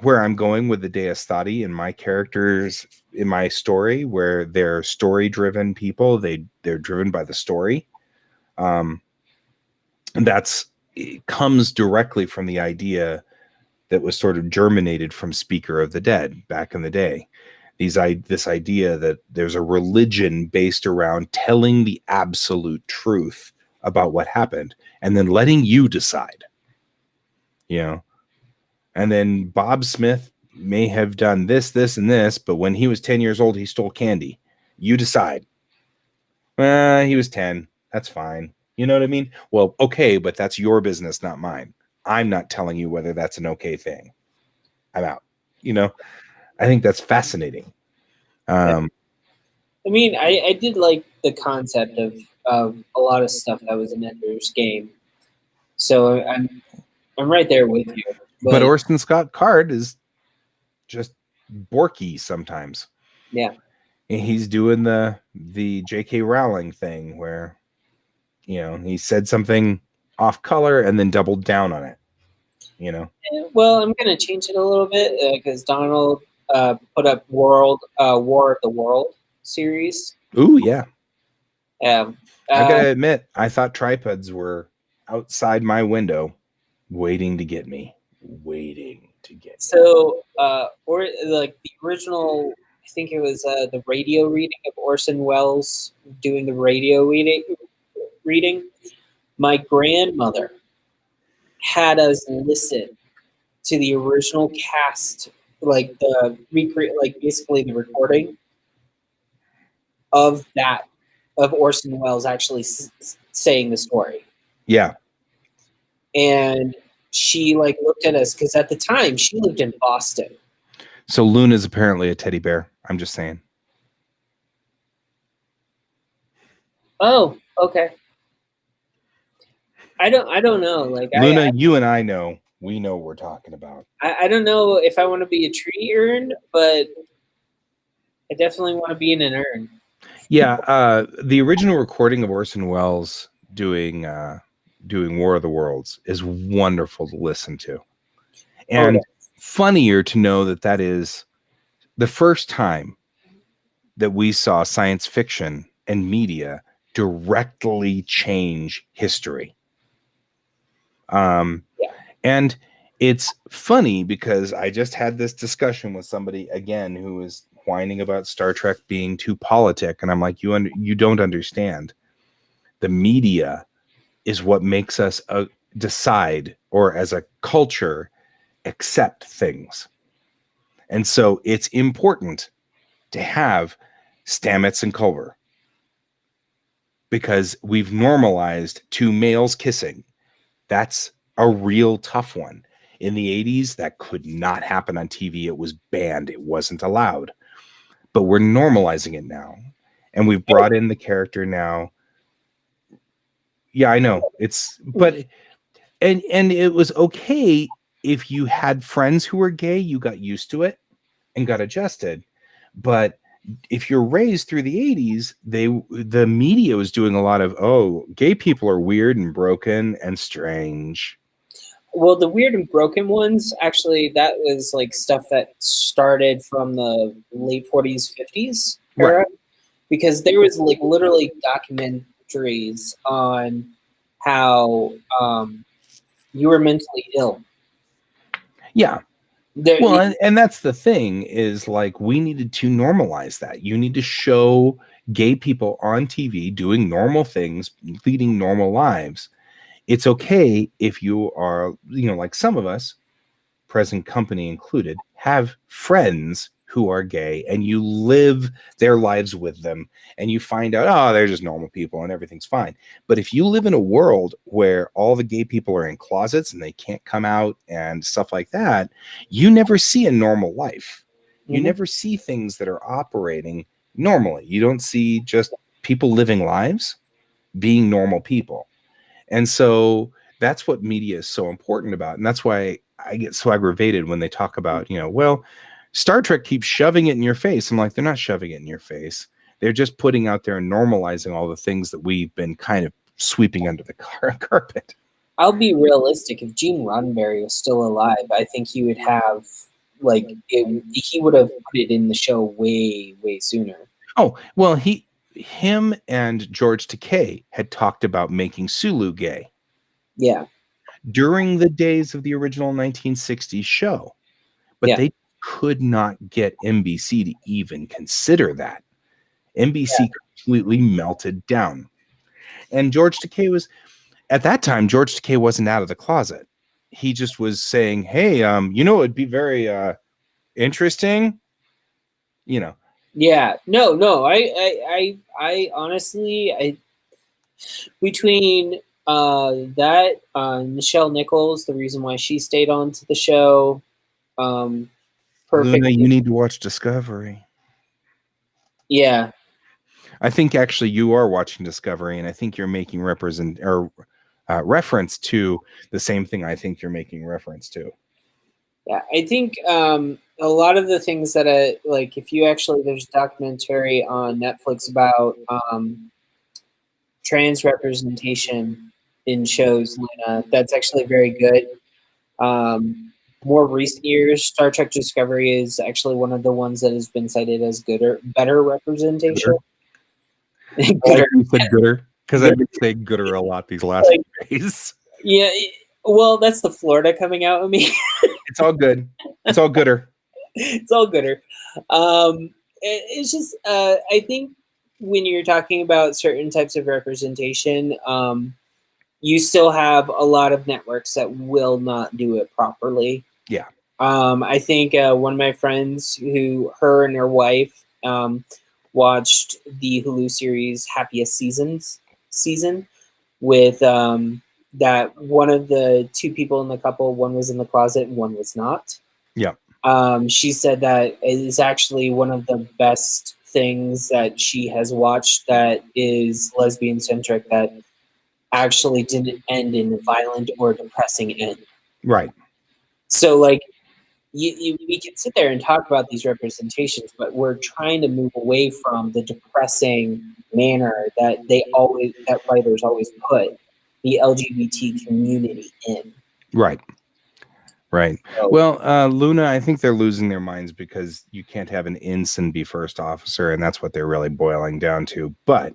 where I'm going with the Deus Thati and my characters in my story, where they're story-driven people. They're driven by the story. And it comes directly from the idea that was sort of germinated from Speaker of the Dead back in the day. This idea that there's a religion based around telling the absolute truth about what happened and then letting you decide. And then Bob Smith may have done this, and this, but when he was 10 years old, he stole candy. You decide. He was 10. That's fine. You know what I mean? Well, okay, but that's your business, not mine. I'm not telling you whether that's an okay thing. I'm out. I think that's fascinating. I mean, I did like the concept of a lot of stuff that was in Ender's Game. So I'm right there with you. But Orson Scott Card is just borky sometimes. Yeah. And he's doing the J.K. Rowling thing where, he said something off color and then doubled down on it. Well, I'm going to change it a little bit because Donald put up War of the World series. Ooh, yeah. I gotta admit, I thought tripods were outside my window, waiting to get me. So, or like the original, I think it was the radio reading of Orson Welles doing the radio reading. My grandmother had us listen to the original cast, like the basically the recording of Orson Welles actually saying the story. Yeah. And she looked at us because at the time she lived in Boston. So Luna's apparently a teddy bear. I'm just saying. Oh, okay. I don't know. Luna, you and I know. We know what we're talking about. I don't know if I want to be a tree urn, but I definitely want to be in an urn. Yeah, the original recording of Orson Welles doing War of the Worlds is wonderful to listen to. And funnier to know that is the first time that we saw science fiction and media directly change history. And it's funny because I just had this discussion with somebody again who was whining about Star Trek being too politic, and I'm like, you don't understand. The media is what makes us decide, or as a culture, accept things. And so it's important to have Stamets and Culver because we've normalized two males kissing. That's a real tough one. In the 80s, that could not happen on TV. It was banned. It wasn't allowed. But we're normalizing it now. And we've brought in the character now. Yeah, I know. And it was okay if you had friends who were gay, you got used to it and got adjusted. But if you're raised through the 80s, the media was doing a lot of, gay people are weird and broken and strange. Well, the weird and broken ones, actually, that was stuff that started from the late 40s, 50s era. Right. Because there was literally documentaries on how you were mentally ill. Yeah. And that's the thing is we needed to normalize that. You need to show gay people on TV doing normal things, leading normal lives. It's okay if you are, like some of us, present company included, have friends who are gay and you live their lives with them and you find out, they're just normal people and everything's fine. But if you live in a world where all the gay people are in closets and they can't come out and stuff like that, you never see a normal life. Mm-hmm. You never see things that are operating normally. You don't see just people living lives, being normal people. And so that's what media is so important about. And that's why I get so aggravated when they talk about, well, Star Trek keeps shoving it in your face. I'm like, they're not shoving it in your face. They're just putting out there and normalizing all the things that we've been kind of sweeping under the carpet. I'll be realistic. If Gene Roddenberry was still alive, I think he would have he would have put it in the show way, way sooner. Oh, well, him and George Takei had talked about making Sulu gay. Yeah. During the days of the original 1960s show. But they could not get NBC to even consider that. NBC completely melted down. And George Takei was, at that time, George Takei wasn't out of the closet. He just was saying, hey, it'd be very interesting, Yeah, no. I honestly, between that Nichelle Nichols, the reason why she stayed on to the show, perfect. Luna, you need to watch Discovery. Yeah, I think actually you are watching Discovery, and I think you're making reference to the same thing. I think you're making reference to. Yeah, I think a lot of the things that if you actually, there's a documentary on Netflix about trans representation in shows, Luna. That's actually very good. More recent years, Star Trek Discovery is actually one of the ones that has been cited as better representation. Gooder. You said gooder because I've been saying gooder a lot these last few days. Yeah, well, that's the Florida coming out of me. It's all good. It's all gooder. It's all gooder. It's just I think when you're talking about certain types of representation, you still have a lot of networks that will not do it properly. Yeah. I think one of my friends her and her wife watched the Hulu series Happiest season with that one of the two people in the couple, one was in the closet and one was not. Yeah. She said that it is actually one of the best things that she has watched that is lesbian centric that actually didn't end in a violent or depressing end. Right. So we can sit there and talk about these representations, but we're trying to move away from the depressing manner that writers always put the LGBT community in. Right. Right. So, well, Luna, I think they're losing their minds because you can't have an ensign be first officer, and that's what they're really boiling down to. But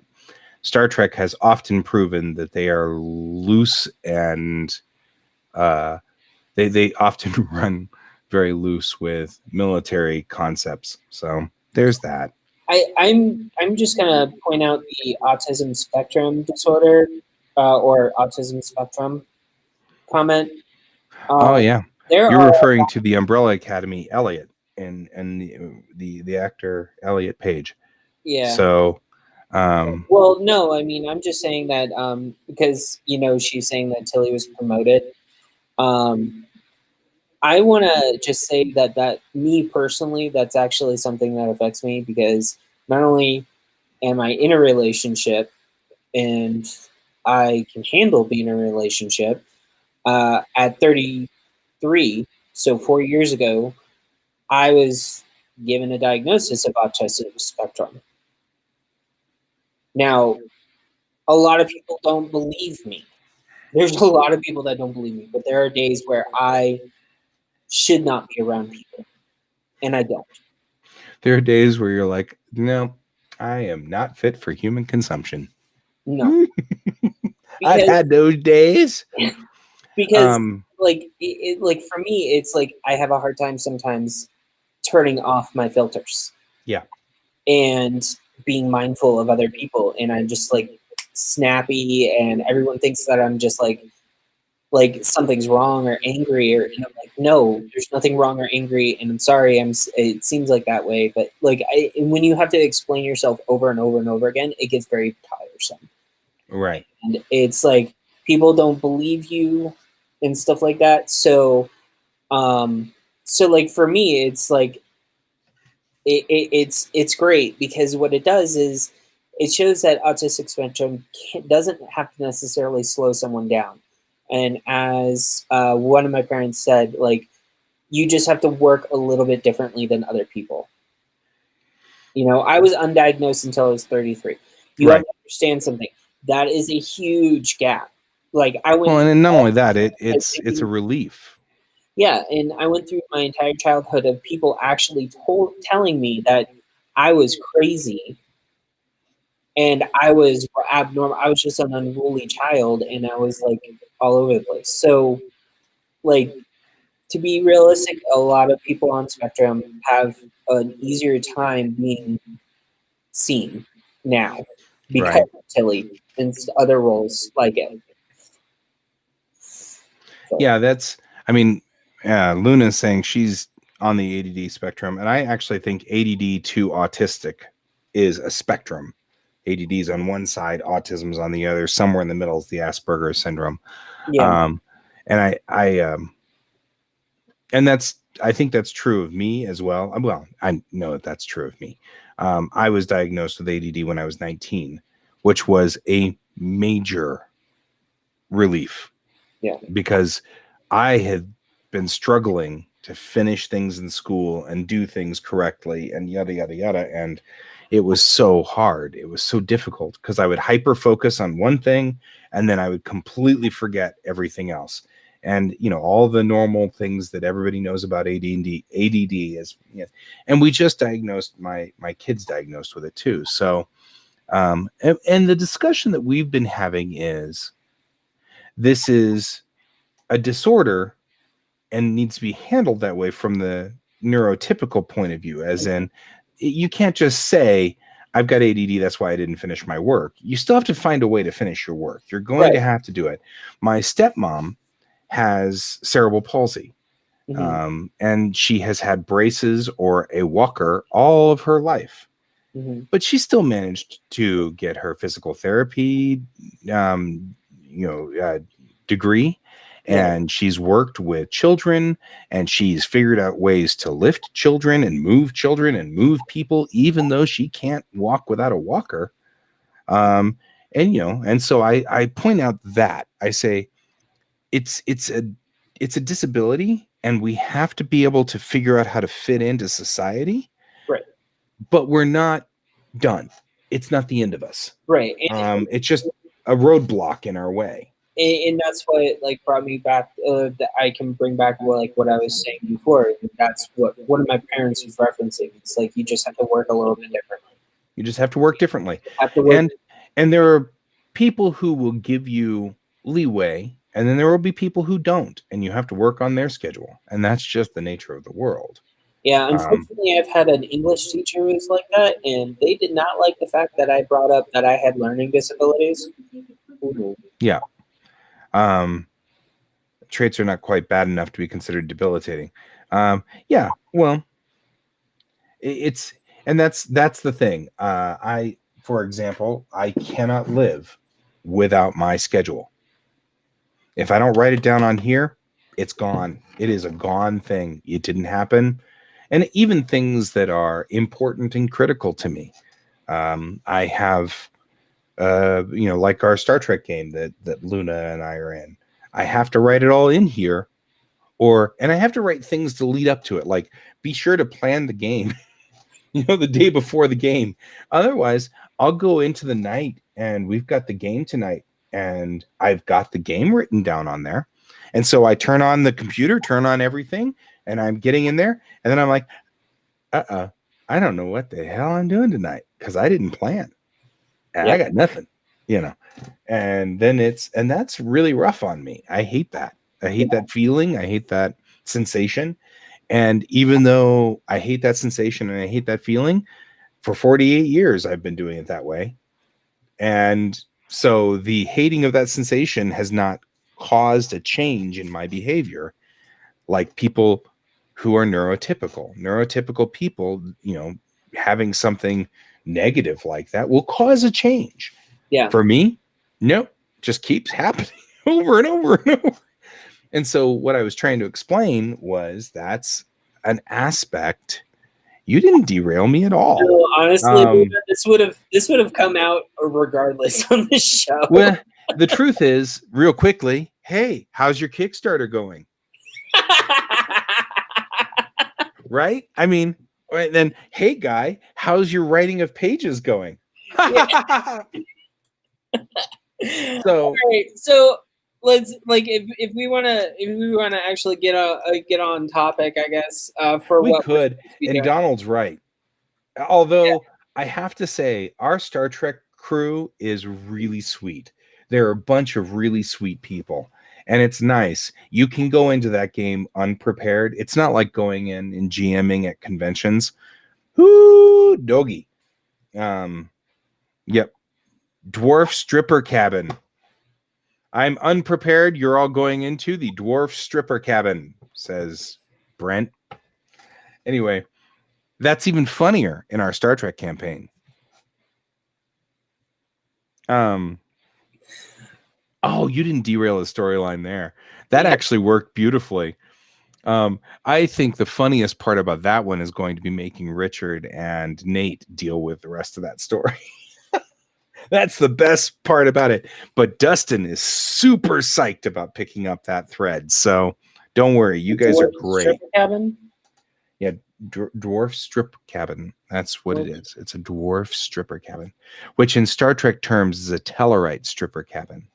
Star Trek has often proven that they are loose and they often run very loose with military concepts. So there's that. I'm just gonna point out the autism spectrum disorder or autism spectrum comment. Oh yeah, you're referring to the Umbrella Academy Elliot and the actor Elliot Page. Yeah. So. Well, no, I mean, I'm just saying that because she's saying that Tilly was promoted. I want to just say that me personally, that's actually something that affects me because not only am I in a relationship and I can handle being in a relationship at 33, so 4 years ago, I was given a diagnosis of autistic spectrum. Now, a lot of people don't believe me. There's a lot of people that don't believe me, but there are days where I should not be around people, and I don't. There are days where you're like, no, I am not fit for human consumption. No. I've had those days. Because, for me, it's like I have a hard time sometimes turning off my filters. Yeah. And being mindful of other people, and I'm just snappy, and everyone thinks that I'm just like something's wrong or angry, and I'm like, no, there's nothing wrong or angry, and I'm sorry. It seems like that way, but when you have to explain yourself over and over and over again, it gets very tiresome. Right. And it's like people don't believe you and stuff like that. So, for me, it's like it's great because what it does is it shows that autistic spectrum doesn't have to necessarily slow someone down. And as one of my parents said, like, you just have to work a little bit differently than other people. You know, I was undiagnosed until I was 33. You have Right. to understand something. That is a huge gap. Like, I went Well, through and not only that, childhood it's a thinking, relief. yeah, and I went through my entire childhood of people actually telling me that I was crazy and I was abnormal. I was just an unruly child, and I was like all over the place. So, like, to be realistic, a lot of people on spectrum have an easier time being seen now because Right. of Tilly and other roles like it. So, Yeah, that's. I mean, Luna's saying she's on the ADD spectrum, and I actually think ADD to autistic is a spectrum. ADD is on one side, autism is on the other. Somewhere in the middle is the Asperger's syndrome. yeah, Um, and and I think that's true of me as well. Well, I know that that's true of me. I was diagnosed with ADD when I was 19, which was a major relief yeah, because I had been struggling to finish things in school and do things correctly and yada yada yada, and it was so hard. It was so difficult because I would hyper focus on one thing and then I would completely forget everything else. And all the normal things that everybody knows about ADD is, and we just diagnosed my kids diagnosed with it too. So, and the discussion that we've been having is this is a disorder and needs to be handled that way from the neurotypical point of view, as in you can't just say I've got ADD, that's why I didn't finish my work. You still have to find a way to finish your work. You're going right. to have to do it. My stepmom has cerebral palsy, Hmm. and she has had braces or a walker all of her life, Hmm. but she still managed to get her physical therapy um, degree, Yeah, and she's worked with children, and she's figured out ways to lift children and move people even though she can't walk without a walker. And so I point out that I say it's a disability, and we have to be able to figure out how to fit into society, right, but we're not done. It's not the end of us. right. It's just a roadblock in our way. And that's what like brought me back. That I can bring back what I was saying before. That's what one of my parents was referencing. It's like you just have to work a little bit differently. You just have to work differently. You have to work. And there are people who will give you leeway, and then there will be people who don't, and you have to work on their schedule. And that's just the nature of the world. Yeah, unfortunately, I've had an English teacher who's like that, and they did not like the fact that I brought up that I had learning disabilities. Yeah. Traits are not quite bad enough to be considered debilitating. Yeah, well, it's and that's the thing. For example, I cannot live without my schedule. If I don't write it down on here, it's gone. It is a gone thing. It didn't happen. And even things that are important and critical to me. I have, like our Star Trek game that Luna and I are in. I have to write it all in here, and I have to write things to lead up to it. Like, be sure to plan the game, the day before the game. Otherwise, I'll go into the night and we've got the game tonight, and I've got the game written down on there. And so I turn on the computer, turn on everything, and I'm getting in there. And then I'm like, I don't know what the hell I'm doing tonight because I didn't plan. And Yeah, I got nothing, And then and that's really rough on me. I hate that. I hate that feeling. I hate that sensation. And even though I hate that sensation and I hate that feeling, for 48 years, I've been doing it that way. And so the hating of that sensation has not caused a change in my behavior. Like people who are neurotypical people, having something negative like that will cause a change. yeah, For me, nope, just keeps happening over and over and over. And so what I was trying to explain was that's an aspect. You didn't derail me at all. no, honestly, Um, this would have come out regardless on the show. well, the truth is, real quickly, hey, how's your Kickstarter going? Right? I mean, right then, hey guy, how's your writing of pages going? So, all right, so let's like if we want to actually get on topic, I guess, for we what we're could, supposed to be and doing. Donald's right. Although I have to say, our Star Trek crew is really sweet. They're a bunch of really sweet people, and it's nice. You can go into that game unprepared. It's not like going in and GMing at conventions. Whoo, doggy. Yep. Dwarf stripper cabin. I'm unprepared. You're all going into the dwarf stripper cabin, says Brent. Anyway, that's even funnier in our Star Trek campaign. Oh, you didn't derail the storyline there. That actually worked beautifully. I think the funniest part about that one is going to be making Richard and Nate deal with the rest of that story. That's the best part about it. But Dustin is super psyched about picking up that thread. So don't worry. You guys are great. Cabin? Yeah, dwarf strip cabin. That's what it is. It's a dwarf stripper cabin, which in Star Trek terms is a Tellarite stripper cabin.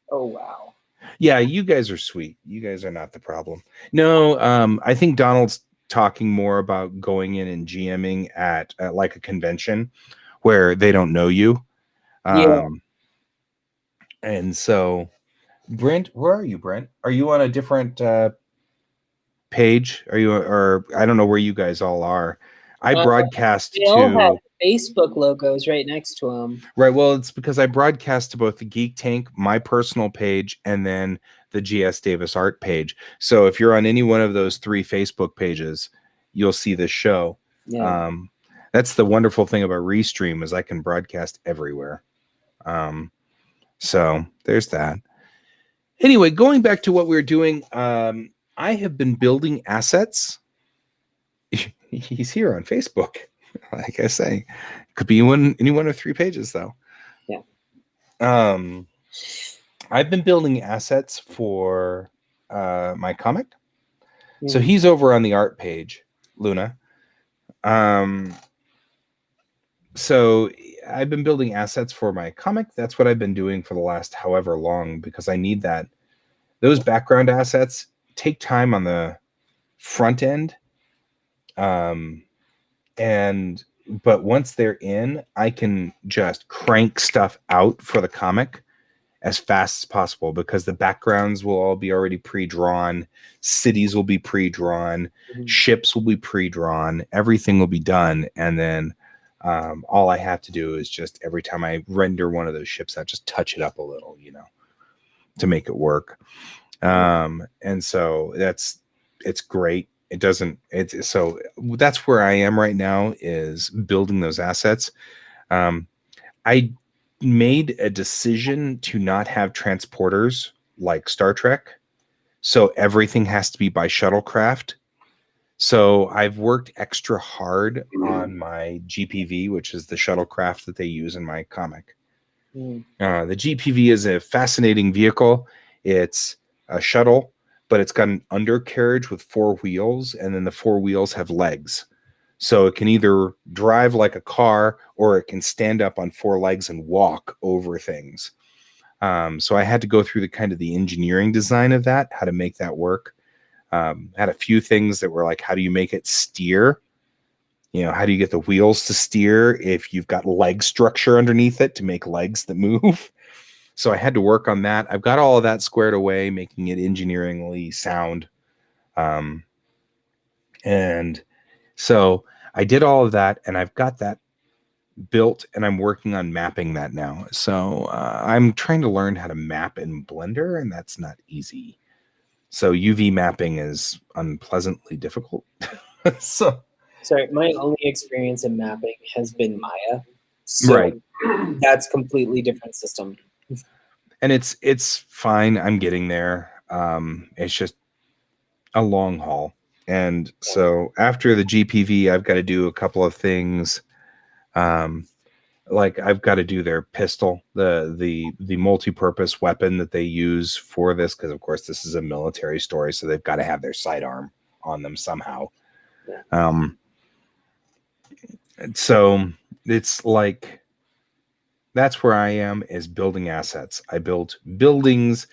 Oh, wow. Yeah, you guys are sweet. You guys are not the problem. No, I think Donald's talking more about going in and GMing at like a convention where they don't know you. And so, Brent, where are you, Brent? Are you on a different page? Are you, or I don't know where you guys all are. I broadcast they all have to Facebook logos right next to them. Right. Well, it's because I broadcast to both the Geek Tank, my personal page, and then the G.S.Davis Art page. So if you're on any one of those 3 Facebook pages, you'll see this show. Yeah. That's the wonderful thing about Restream is I can broadcast everywhere. So there's that. Anyway, going back to what we were doing, I have been building assets. He's here on Facebook. Like I say, could be any one of 3 pages though. Yeah. I've been building assets for my comic. So he's over on the art page, Luna. So I've been building assets for my comic. That's what I've been doing for the last however long because I need that. Those background assets take time on the front end. But once they're in, I can just crank stuff out for the comic as fast as possible because the backgrounds will all be already pre-drawn, cities will be pre-drawn, ships will be pre-drawn, everything will be done, and then all I have to do is just every time I render one of those ships, I just touch it up a little, to make it work. And so it's great. So that's where I am right now is building those assets. I made a decision to not have transporters like Star Trek. So everything has to be by shuttlecraft. So I've worked extra hard on my GPV, which is the shuttlecraft that they use in my comic. The GPV is a fascinating vehicle. It's a shuttle, but it's got an undercarriage with 4 wheels, and then the 4 wheels have legs. So it can either drive like a car or it can stand up on 4 legs and walk over things. So I had to go through the engineering design of that, how to make that work. Had a few things that were like, how do you make it steer? How do you get the wheels to steer if you've got leg structure underneath it to make legs that move? So I had to work on that. I've got all of that squared away, making it engineeringly sound. And so I did all of that, and I've got that built, and I'm working on mapping that now. So I'm trying to learn how to map in Blender, and that's not easy. So UV mapping is unpleasantly difficult. Sorry, my only experience in mapping has been Maya. So right. That's completely different system. And it's fine. I'm getting there. It's just a long haul. And so after the GPV, I've got to do a couple of things. like I've got to do their pistol, the multi-purpose weapon that they use for this, because of course this is a military story, so they've got to have their sidearm on them somehow. Yeah. So it's like that's where I am, is building assets. I built buildings,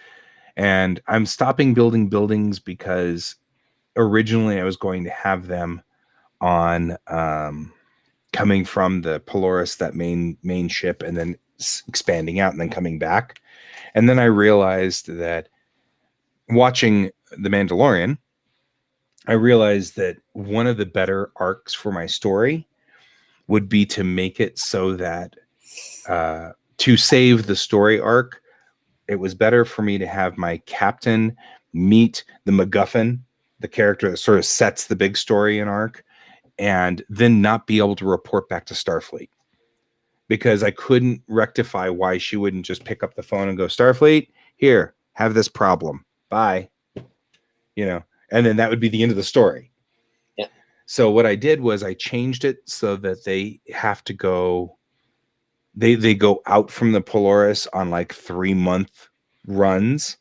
and I'm stopping building buildings because originally I was going to have them on coming from the Polaris, that main ship, and then expanding out and then coming back. And then I realized that watching The Mandalorian, I realized that one of the better arcs for my story would be to make it so that to save the story arc, it was better for me to have my captain meet the MacGuffin, the character that sort of sets the big story and arc, and then not be able to report back to Starfleet, because I couldn't rectify why she wouldn't just pick up the phone and go, Starfleet, here, have this problem. Bye. And then that would be the end of the story. Yeah. So what I did was I changed it so that they have to go, they go out from the Polaris on like 3-month runs,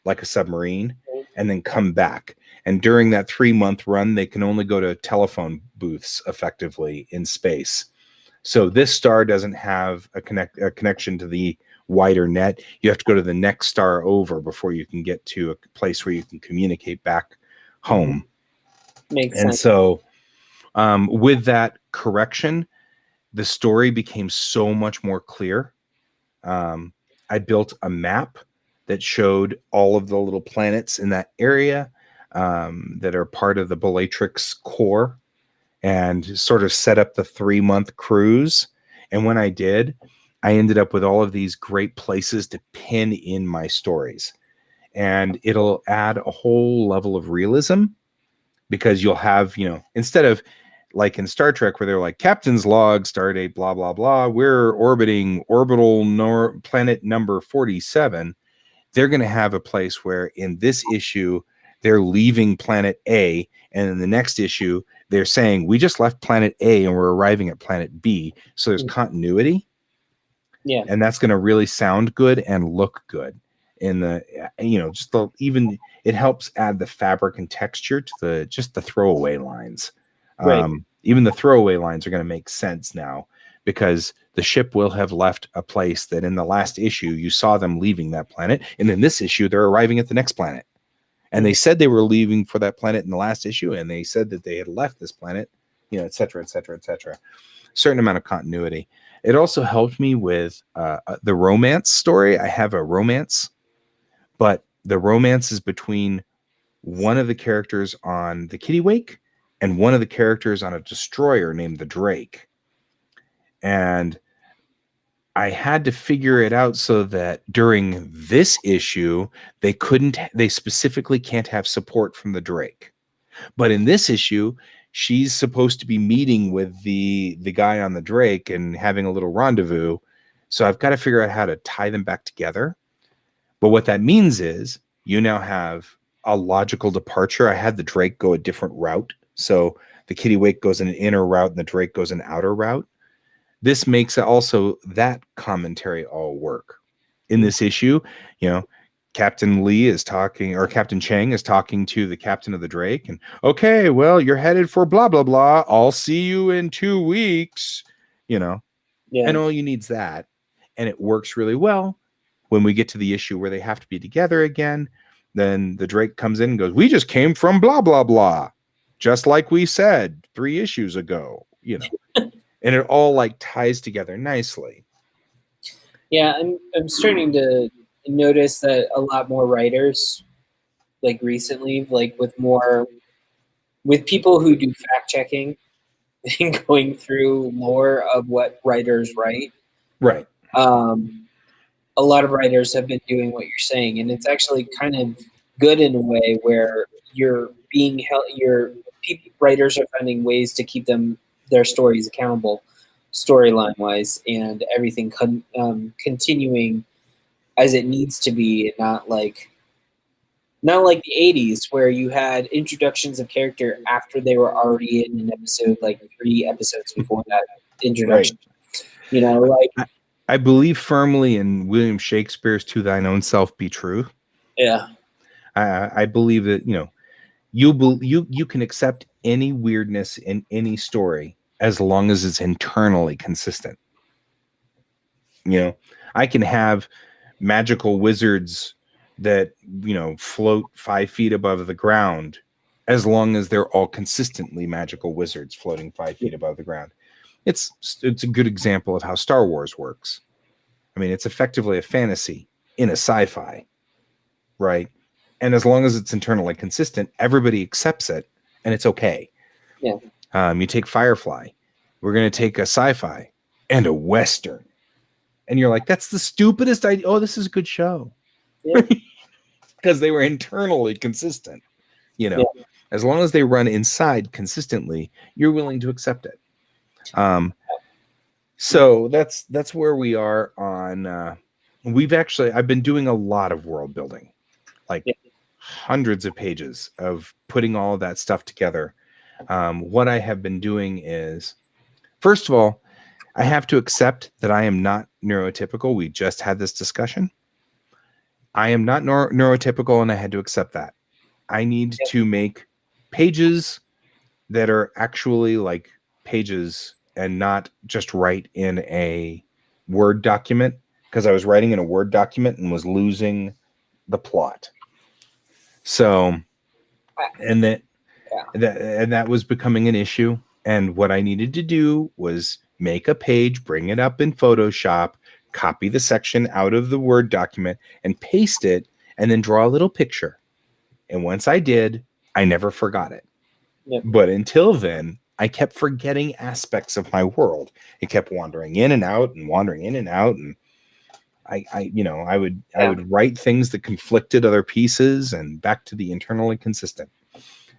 like a submarine, and then come back. And during that 3-month run, they can only go to telephone booths effectively in space. So this star doesn't have a connection to the wider net. You have to go to the next star over before you can get to a place where you can communicate back home. Makes and sense. So with that correction, the story became so much more clear. I built a map that showed all of the little planets in that area that are part of the Bellatrix core, and sort of set up the 3-month cruise. And when I did, I ended up with all of these great places to pin in my stories. And it'll add a whole level of realism, because you'll have, instead of like in Star Trek where they're like, Captain's log, stardate, blah, blah, blah, we're orbiting orbital planet number 47. They're going to have a place where in this issue, they're leaving planet A, and in the next issue, they're saying, we just left planet A and we're arriving at planet B. So there's continuity. Yeah. And that's going to really sound good and look good in the, even it helps add the fabric and texture to the throwaway lines. Right. Even the throwaway lines are going to make sense now, because the ship will have left a place that in the last issue, you saw them leaving that planet. And in this issue, they're arriving at the next planet. And they said they were leaving for that planet in the last issue, and they said that they had left this planet, et cetera, et cetera, et cetera. Certain amount of continuity. It also helped me with the romance story. I have a romance, but the romance is between one of the characters on the Kittiwake and one of the characters on a destroyer named the Drake. And I had to figure it out so that during this issue, they specifically can't have support from the Drake. But in this issue, she's supposed to be meeting with the guy on the Drake and having a little rendezvous. So I've got to figure out how to tie them back together. But what that means is you now have a logical departure. I had the Drake go a different route. So the Kittiwake goes in an inner route and the Drake goes an outer route. This makes also that commentary all work. In this issue, Captain Lee is talking, or Captain Chang is talking to the captain of the Drake, and okay, well, you're headed for blah, blah, blah. I'll see you in 2 weeks, Yeah. And all you need is that. And it works really well. When we get to the issue where they have to be together again, then the Drake comes in and goes, we just came from blah, blah, blah. Just like we said 3 issues ago, and it all like ties together nicely. Yeah, I'm starting to notice that a lot more writers, like recently, like with people who do fact checking and going through lore of what writers write. Right. A lot of writers have been doing what you're saying, and it's actually kind of good in a way where you're being held. Writers are finding ways to keep their stories accountable, storyline wise, and everything continuing as it needs to be, and not like the 80s where you had introductions of character after they were already in an episode, like 3 episodes before that introduction. Right. You know, like, I believe firmly in William Shakespeare's "To thine own self be true." yeah, I believe that, you know, you can accept any weirdness in any story as long as it's internally consistent. You know, I can have magical wizards that, you know, float 5 feet above the ground as long as they're all consistently magical wizards floating 5 feet above the ground. It's a good example of how Star Wars works. I mean, it's effectively a fantasy in a sci-fi, right? And as long as it's internally consistent, everybody accepts it, and it's okay. yeah, You take Firefly. We're going to take a sci-fi and a Western. And you're like, that's the stupidest idea. Oh, this is a good show. yeah, Because they were internally consistent. You know, yeah. as long as they run inside consistently, you're willing to accept it. So that's where we are on. I've been doing a lot of world building, like Yeah. hundreds of pages of putting all of that stuff together. What I have been doing is, first of all, I have to accept that I am not neurotypical. We just had this discussion. I am not neurotypical, and I had to accept that. I need to make pages that are actually like pages and not just write in a Word document, because I was writing in a Word document and was losing the plot. So, and that was becoming an issue. And what I needed to do was make a page, bring it up in Photoshop, copy the section out of the Word document and paste it, and then draw a little picture. And once I did, I never forgot it. Yeah. But until then, I kept forgetting aspects of my world. It kept wandering in and out and wandering in and out. And I would write things that conflicted other pieces and back to the internally consistent.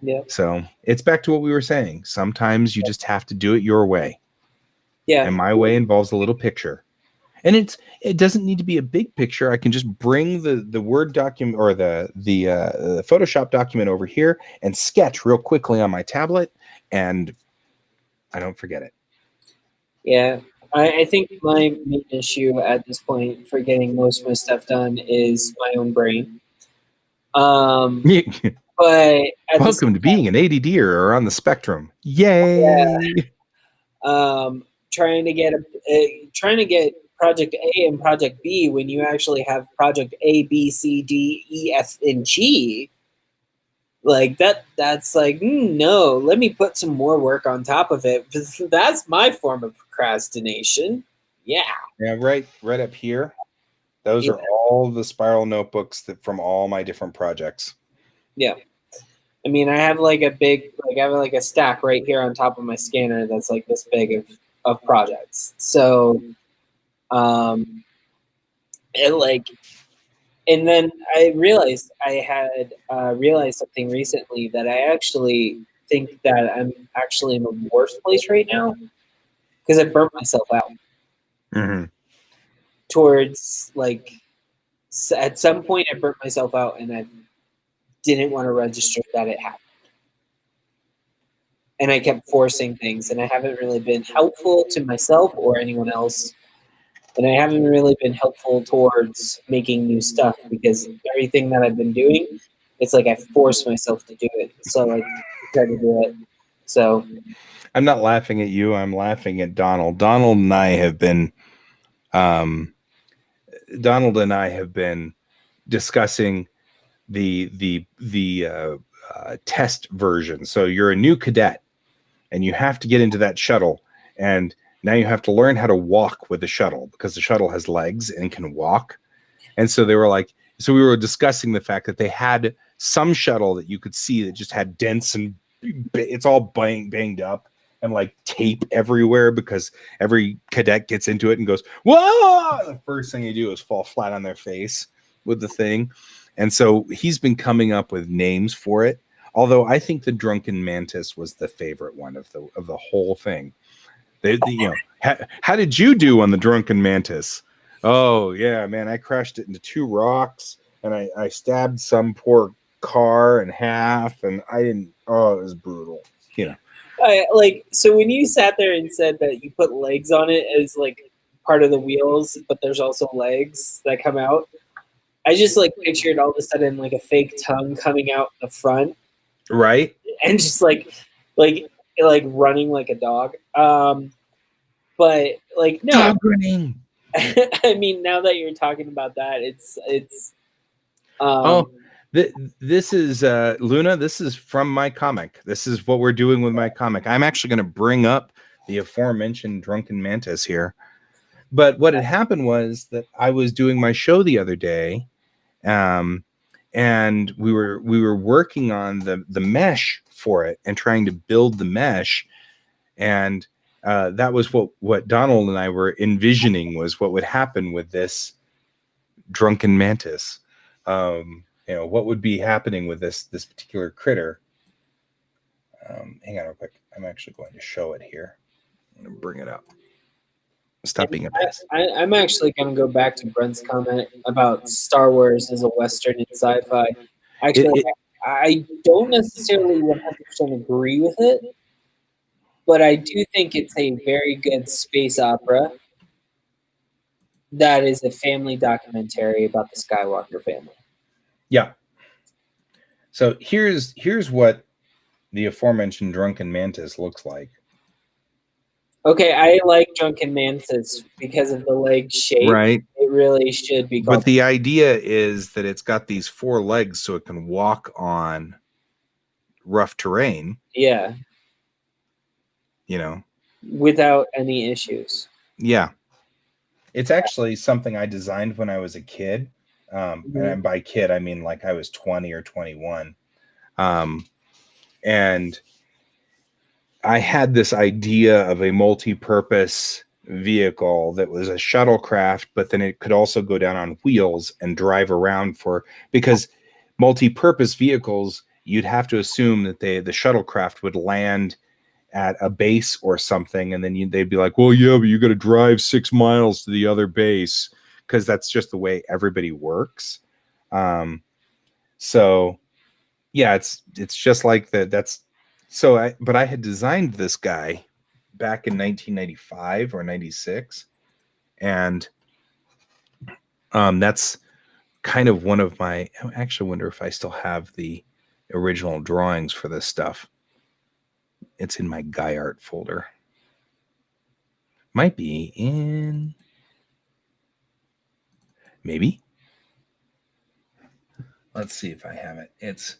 Yeah. So it's back to what we were saying. Sometimes you just have to do it your way. Yeah. And my way involves a little picture. And it doesn't need to be a big picture. I can just bring the Word document or the Photoshop document over here and sketch real quickly on my tablet, and I don't forget it. Yeah. I think my main issue at this point for getting most of my stuff done is my own brain. But welcome to being an ADD or on the spectrum. Yay! Yeah. Trying to get Project A and Project B when you actually have Project A, B, C, D, E, F, and G. Like that's like, no, let me put some more work on top of it. That's my form of procrastination. Yeah. Yeah, right up here. Those are all the spiral notebooks from all my different projects. Yeah. I mean, I have like a stack right here on top of my scanner that's like this big of projects. So, and then I realized I had realized something recently, that I actually think that I'm actually in the worst place right now because I burnt myself out. Mm-hmm. Towards at some point I burnt myself out and I didn't want to register that it happened. And I kept forcing things, and I haven't really been helpful to myself or anyone else. And I haven't really been helpful towards making new stuff, because everything that I've been doing, it's like I force myself to do it. So I try to do it. So I'm not laughing at you. I'm laughing at Donald. Donald and I have been discussing the test version. So you're a new cadet, and you have to get into that shuttle, and now you have to learn how to walk with the shuttle, because the shuttle has legs and can walk. And so we were discussing the fact that they had some shuttle that you could see that just had dents, and it's all banged up and like tape everywhere, because every cadet gets into it and goes, whoa! The first thing they do is fall flat on their face with the thing. And so he's been coming up with names for it. Although I think the Drunken Mantis was the favorite one of the whole thing. How did you do on the Drunken Mantis? Oh yeah, man, I crashed it into 2 rocks, and I stabbed some poor car in half, and I didn't. Oh, it was brutal. so when you sat there and said that you put legs on it, as like part of the wheels, but there's also legs that come out. I just like pictured all of a sudden like a fake tongue coming out the front Right? and just like running like a dog. But like no, Dog running. I mean now that you're talking about that, it's Oh, this is Luna. This is from my comic. This is what we're doing with my comic. I'm actually going to bring up the aforementioned drunken mantis here. But what had happened was that I was doing my show the other day, and we were working on the mesh for it and trying to build the mesh, and that was what Donald and I were envisioning was what would happen with this drunken mantis. What would be happening with this particular critter. Hang on real quick. I'm actually going to show it here. I'm going to bring it up. Stop being a pest. I'm actually going to go back to Brent's comment about Star Wars as a Western in sci-fi. Actually, I don't necessarily 100% agree with it, but I do think it's a very good space opera that is a family documentary about the Skywalker family. Yeah. So here's what the aforementioned drunken mantis looks like. Okay, I like drunken mantis because of the leg shape. Right. It really should be called. But the idea is that it's got these 4 legs so it can walk on rough terrain. Yeah. Without any issues. Yeah. It's actually something I designed when I was a kid. And by kid, I mean like I was 20 or 21. And I had this idea of a multi-purpose vehicle that was a shuttlecraft, but then it could also go down on wheels and drive around because multi-purpose vehicles, you'd have to assume that the shuttlecraft would land at a base or something, and then they'd be like, well, yeah, but you got to drive 6 miles to the other base, because that's just the way everybody works. So yeah, it's just like that. But I had designed this guy back in 1995 or 96, and that's kind of one of my. I actually wonder if I still have the original drawings for this stuff. It's in my Guy Art folder. Might be in. Maybe. Let's see if I have it. It's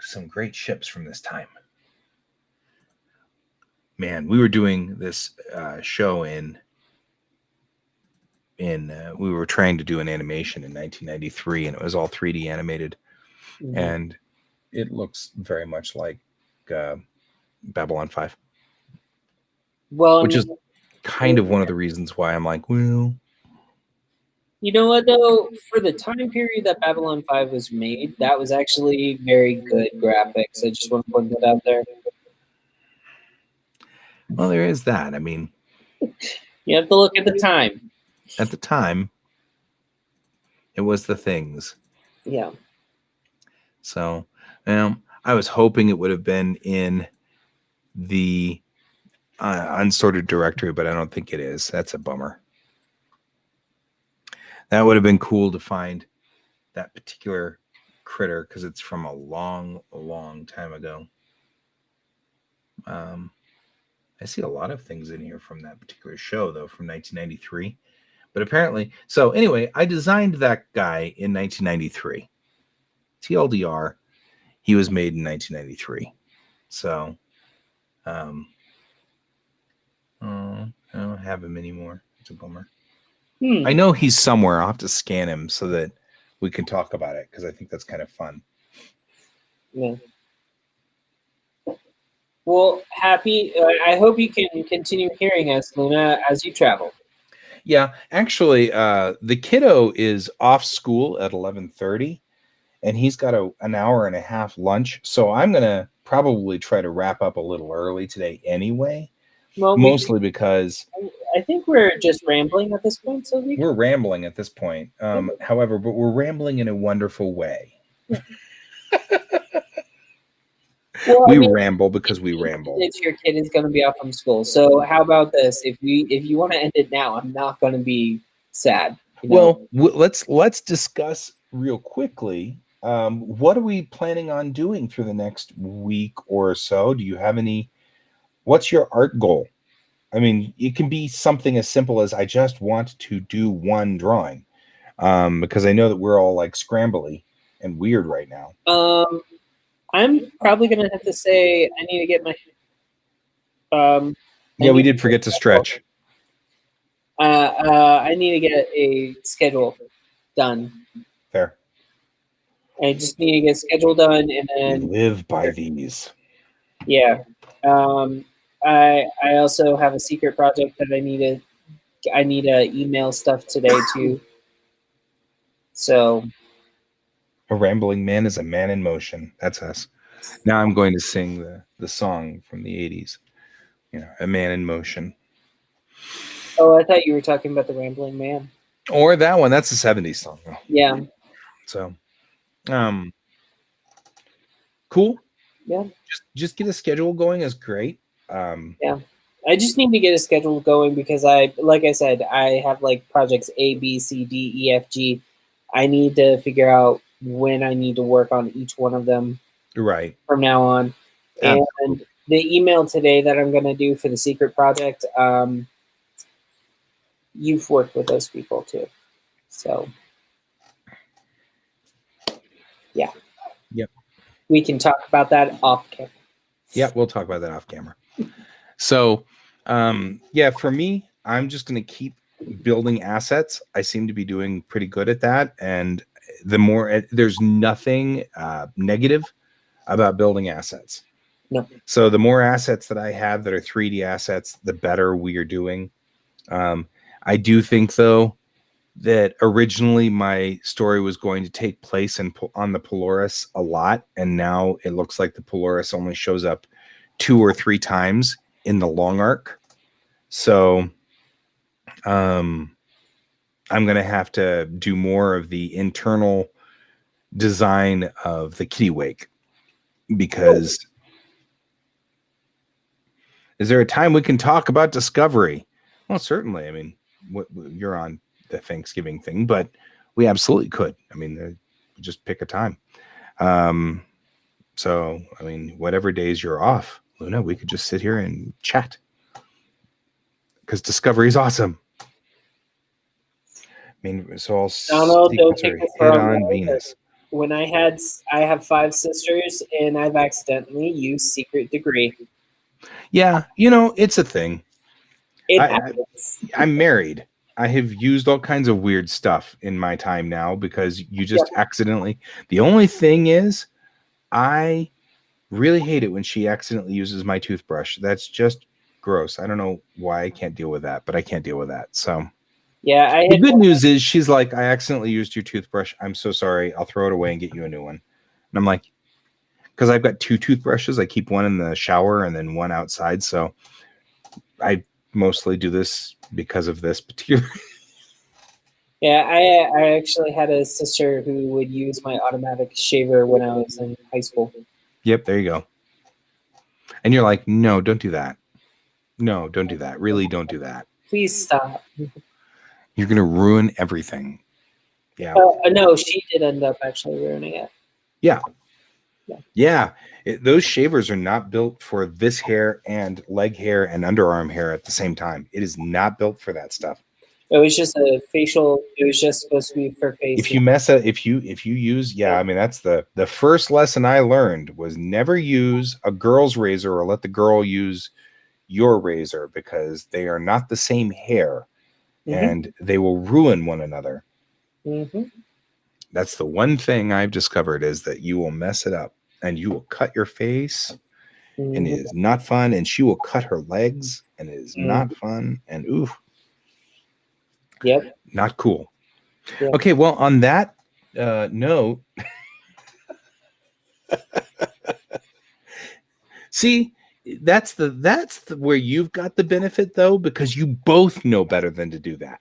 some great ships from this time. Man, we were doing this show we were trying to do an animation in 1993, and it was all 3D animated, and it looks very much like Babylon 5. Well, which is kind of one of the reasons why I'm like, well, you know what though, for the time period that Babylon 5 was made, that was actually very good graphics. I just want to point that out there. Well, there is that. I mean, you have to look at the time. At the time, it was the things. Yeah. So, I was hoping it would have been in the unsorted directory, but I don't think it is. That's a bummer. That would have been cool to find that particular critter, because it's from a long, long time ago. I see a lot of things in here from that particular show, though, from 1993. But apparently, so anyway, I designed that guy in 1993. TLDR, he was made in 1993. So, I don't have him anymore. It's a bummer. I know he's somewhere. I'll have to scan him so that we can talk about it, because I think that's kind of fun. Yeah. Well, happy. I hope you can continue hearing us, Luna, as you travel. Yeah, actually, the kiddo is off school at 11:30, and he's got an hour and a half lunch. So I'm gonna probably try to wrap up a little early today, anyway. Well, mostly because I think we're just rambling at this point. So we're rambling at this point. However, but we're rambling in a wonderful way. Well, I We mean, ramble because we ramble. your kid is going to be out from school. So how about this? If you want to end it now, I'm not going to be sad. You know? Well, let's discuss real quickly. What are we planning on doing through the next week or so? Do you have any? What's your art goal? I mean, it can be something as simple as I just want to do one drawing, because I know that we're all like scrambly and weird right now. I'm probably going to have to say I need to get my. Yeah, we did forget to stretch. I need to get a schedule done. Fair. I just need to get a schedule done, and We then live by these. yeah. I also have a secret project that I need to email stuff today too. So A rambling man is a man in motion. That's us. Now I'm going to sing the song from the 80s. You know, a man in motion. oh, I thought you were talking about the Rambling Man. Or that one. That's a 70s song. Though. Yeah. So, cool. Yeah. Just get a schedule going is great. Yeah. I just need to get a schedule going because like I said, I have like projects A, B, C, D, E, F, G. I need to figure out when I need to work on each one of them. Right. From now on. Absolutely. And the email today that I'm going to do for the secret project, you've worked with those people too. So, yeah. Yep. We can talk about that off camera. Yeah, we'll talk about that off camera. So, yeah, for me, I'm just going to keep building assets. I seem to be doing pretty good at that. And the more, there's nothing negative about building assets. No. So the more assets that I have that are 3D assets, the better we are doing. I do think, though, that originally my story was going to take place on the Polaris a lot, and now it looks like the Polaris only shows up 2 or 3 times in the long arc. So I'm going to have to do more of the internal design of the kitty wake, because is there a time we can talk about Discovery? Well, certainly. I mean, you're on the Thanksgiving thing, but we absolutely could. I mean, just pick a time. So, I mean, whatever days you're off, Luna, we could just sit here and chat, because Discovery is awesome. I mean, so I'll don't take this hit on Venus. When I have 5 sisters, and I've accidentally used secret degree. Yeah, you know, it's a thing. It happens. I'm married. I have used all kinds of weird stuff in my time now because you just accidentally. The only thing is, I really hate it when she accidentally uses my toothbrush. That's just gross. I don't know why I can't deal with that, but I can't deal with that. So, yeah. The good news is she's like, I accidentally used your toothbrush. I'm so sorry. I'll throw it away and get you a new one. And I'm like, because I've got 2 toothbrushes. I keep one in the shower and then one outside. So I mostly do this because of this particular. Yeah, I actually had a sister who would use my automatic shaver when I was in high school. Yep, there you go. And you're like, no, don't do that. No, don't do that. Really, don't do that. Please stop. You're going to ruin everything. Yeah. No, she did end up actually ruining it. Yeah. Yeah. Those shavers are not built for this hair and leg hair and underarm hair at the same time. It is not built for that stuff. It was just a facial. It was just supposed to be for face. If you use, I mean, that's the first lesson I learned was never use a girl's razor or let the girl use your razor, because they are not the same hair and they will ruin one another. That's the one thing I've discovered, is that you will mess it up and you will cut your face and it is not fun. And she will cut her legs and it is not fun. And oof. Yep. Not cool. Yep. Okay, well, on that note, see, that's where you've got the benefit, though, because you both know better than to do that.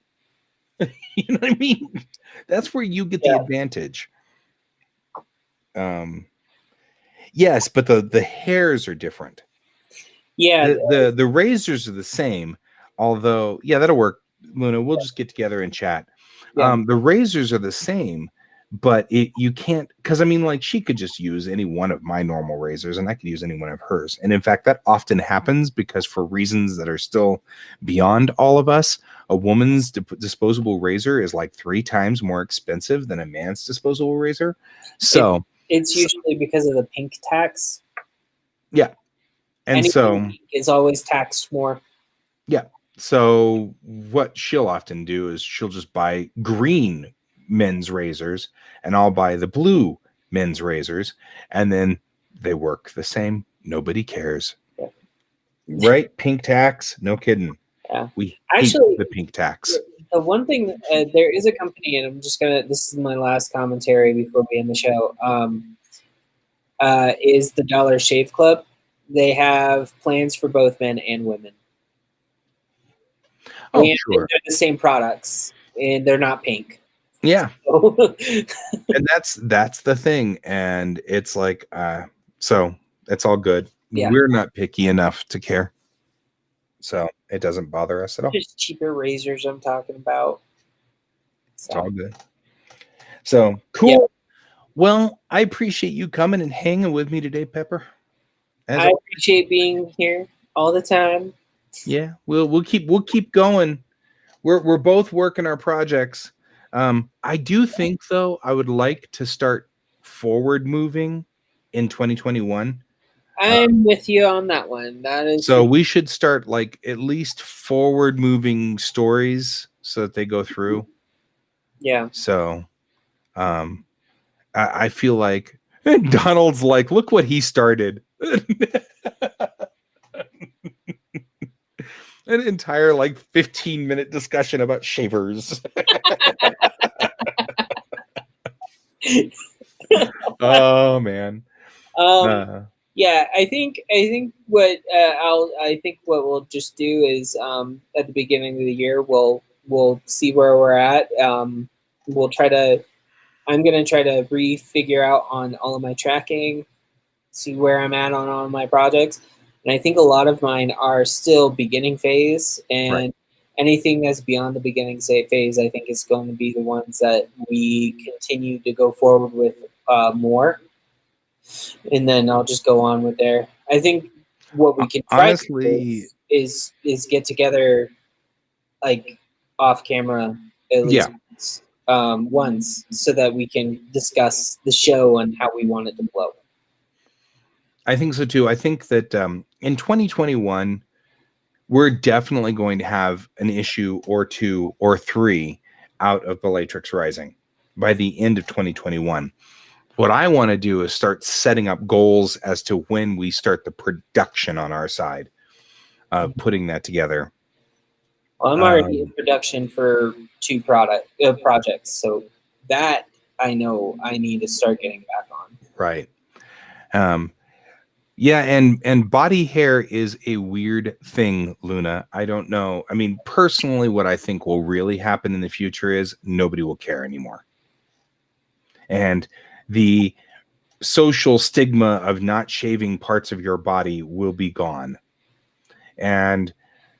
You know what I mean? That's where you get the advantage. Yes, but the hairs are different. Yeah, The razors are the same, although yeah, that'll work. Luna, we'll just get together and chat. yeah. The razors are the same, but you can't, because I mean, like, she could just use any one of my normal razors, and I could use any one of hers. And in fact, that often happens because for reasons that are still beyond all of us, a woman's disposable razor is like 3 times more expensive than a man's disposable razor. So It's usually because of the pink tax. yeah, and Anything so pink is always taxed more. yeah. So what she'll often do is she'll just buy green men's razors and I'll buy the blue men's razors, and then they work the same. Nobody cares. Yeah. Right? Pink tax? No kidding. Yeah. We Actually, hate the pink tax. the one thing, there is a company, and I'm just this is my last commentary before we end the show, is the Dollar Shave Club. They have plans for both men and women. Oh, and sure. they're the same products, and they're not pink. Yeah. So, And that's the thing. And it's like, so it's all good. Yeah. We're not picky enough to care. So it doesn't bother us at all. just cheaper razors I'm talking about. It's all good. So cool. Yeah. Well, I appreciate you coming and hanging with me today, Pepper. I appreciate being here all the time. Yeah, we'll keep going. We're both working our projects. I do think though I would like to start forward moving in 2021. I'm with you on that one. That is So we should start like at least forward moving stories so that they go through. Yeah. So I feel like Donald's like, look what he started. An entire like 15-minute discussion about shavers. Oh man. Yeah, I think what we'll just do is at the beginning of the year we'll see where we're at. We'll try to. I'm gonna try to figure out on all of my tracking, see where I'm at on all of my projects, and I think a lot of mine are still beginning phase, and Right. anything that's beyond the beginning phase, I think is going to be the ones that we continue to go forward with more. And then I'll just go on with there. I think what we can try honestly to do is get together like off camera at least once so that we can discuss the show and how we want it to flow. I think so too. I think that in 2021 we're definitely going to have an issue or 2 or 3 out of Bellatrix Rising by the end of 2021. What I want to do is start setting up goals as to when we start the production on our side, putting that together. Well, I'm already in production for 2 projects, so that I know I need to start getting back on. Right. Yeah, and body hair is a weird thing, Luna. I don't know. I mean, personally, what I think will really happen in the future is nobody will care anymore. And the social stigma of not shaving parts of your body will be gone. And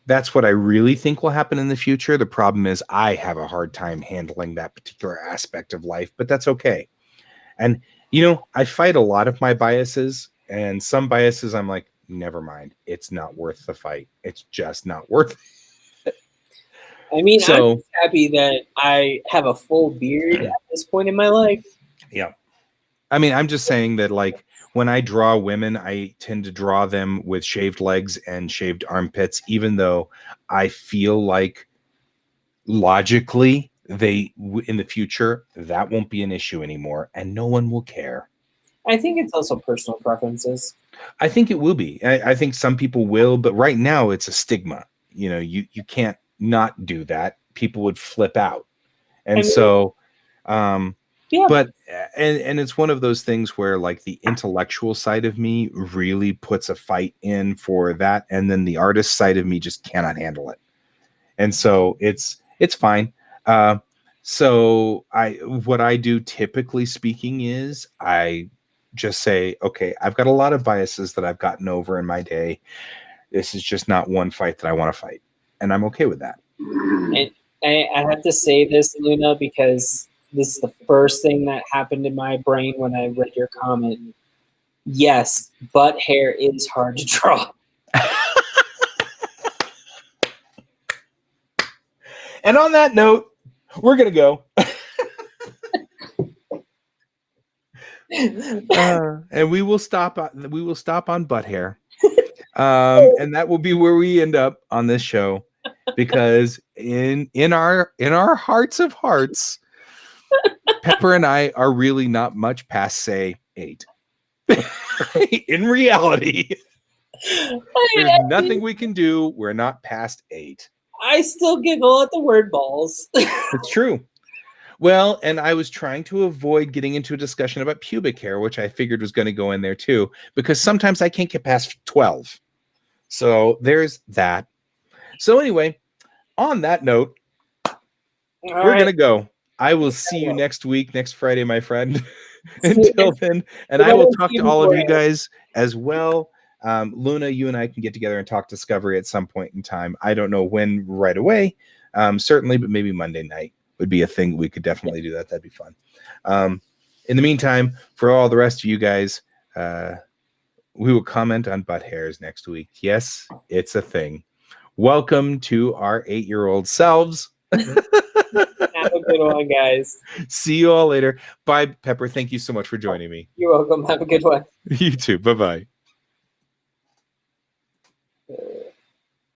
that's what I really think will happen in the future. The problem is I have a hard time handling that particular aspect of life, but that's okay. And, you know, I fight a lot of my biases, and some biases I'm like, never mind. It's not worth the fight. It's just not worth it. I mean, so, I'm happy that I have a full beard at this point in my life. Yeah. I mean, I'm just saying that, like, when I draw women, I tend to draw them with shaved legs and shaved armpits, even though I feel like logically in the future, that won't be an issue anymore and no one will care. I think it's also personal preferences. I think it will be. I think some people will, but right now it's a stigma. You know, you can't not do that. People would flip out. And so, yeah. But and it's one of those things where like the intellectual side of me really puts a fight in for that, and then the artist side of me just cannot handle it. And so it's fine. So what I do typically speaking is I just say, okay, I've got a lot of biases that I've gotten over in my day. This is just not one fight that I want to fight. And I'm okay with that. And I have to say this, Luna, because this is the first thing that happened in my brain when I read your comment. Yes, butt hair is hard to draw. And on that note, we're going to go. And we will stop on butt hair. And that will be where we end up on this show, because in our hearts of hearts, Pepper and I are really not much past, say, 8. In reality, there's nothing we can do. We're not past 8. I still giggle at the word balls. It's true. Well, and I was trying to avoid getting into a discussion about pubic hair, which I figured was going to go in there too, because sometimes I can't get past 12. So there's that. So anyway, on that note, we're going to go. I will see you next week, next Friday, my friend. Until then, and I will talk to all of you guys as well. Luna, you and I can get together and talk Discovery at some point in time. I don't know when right away, certainly, but maybe Monday night would be a thing. We could definitely do that. That'd be fun. In the meantime, for all the rest of you guys, we will comment on butt hairs next week. Yes, it's a thing. Welcome to our 8-year-old selves. Have a good one, guys. See you all later. Bye, Pepper. Thank you so much for joining me. You're welcome. Have a good one. You too. Bye-bye.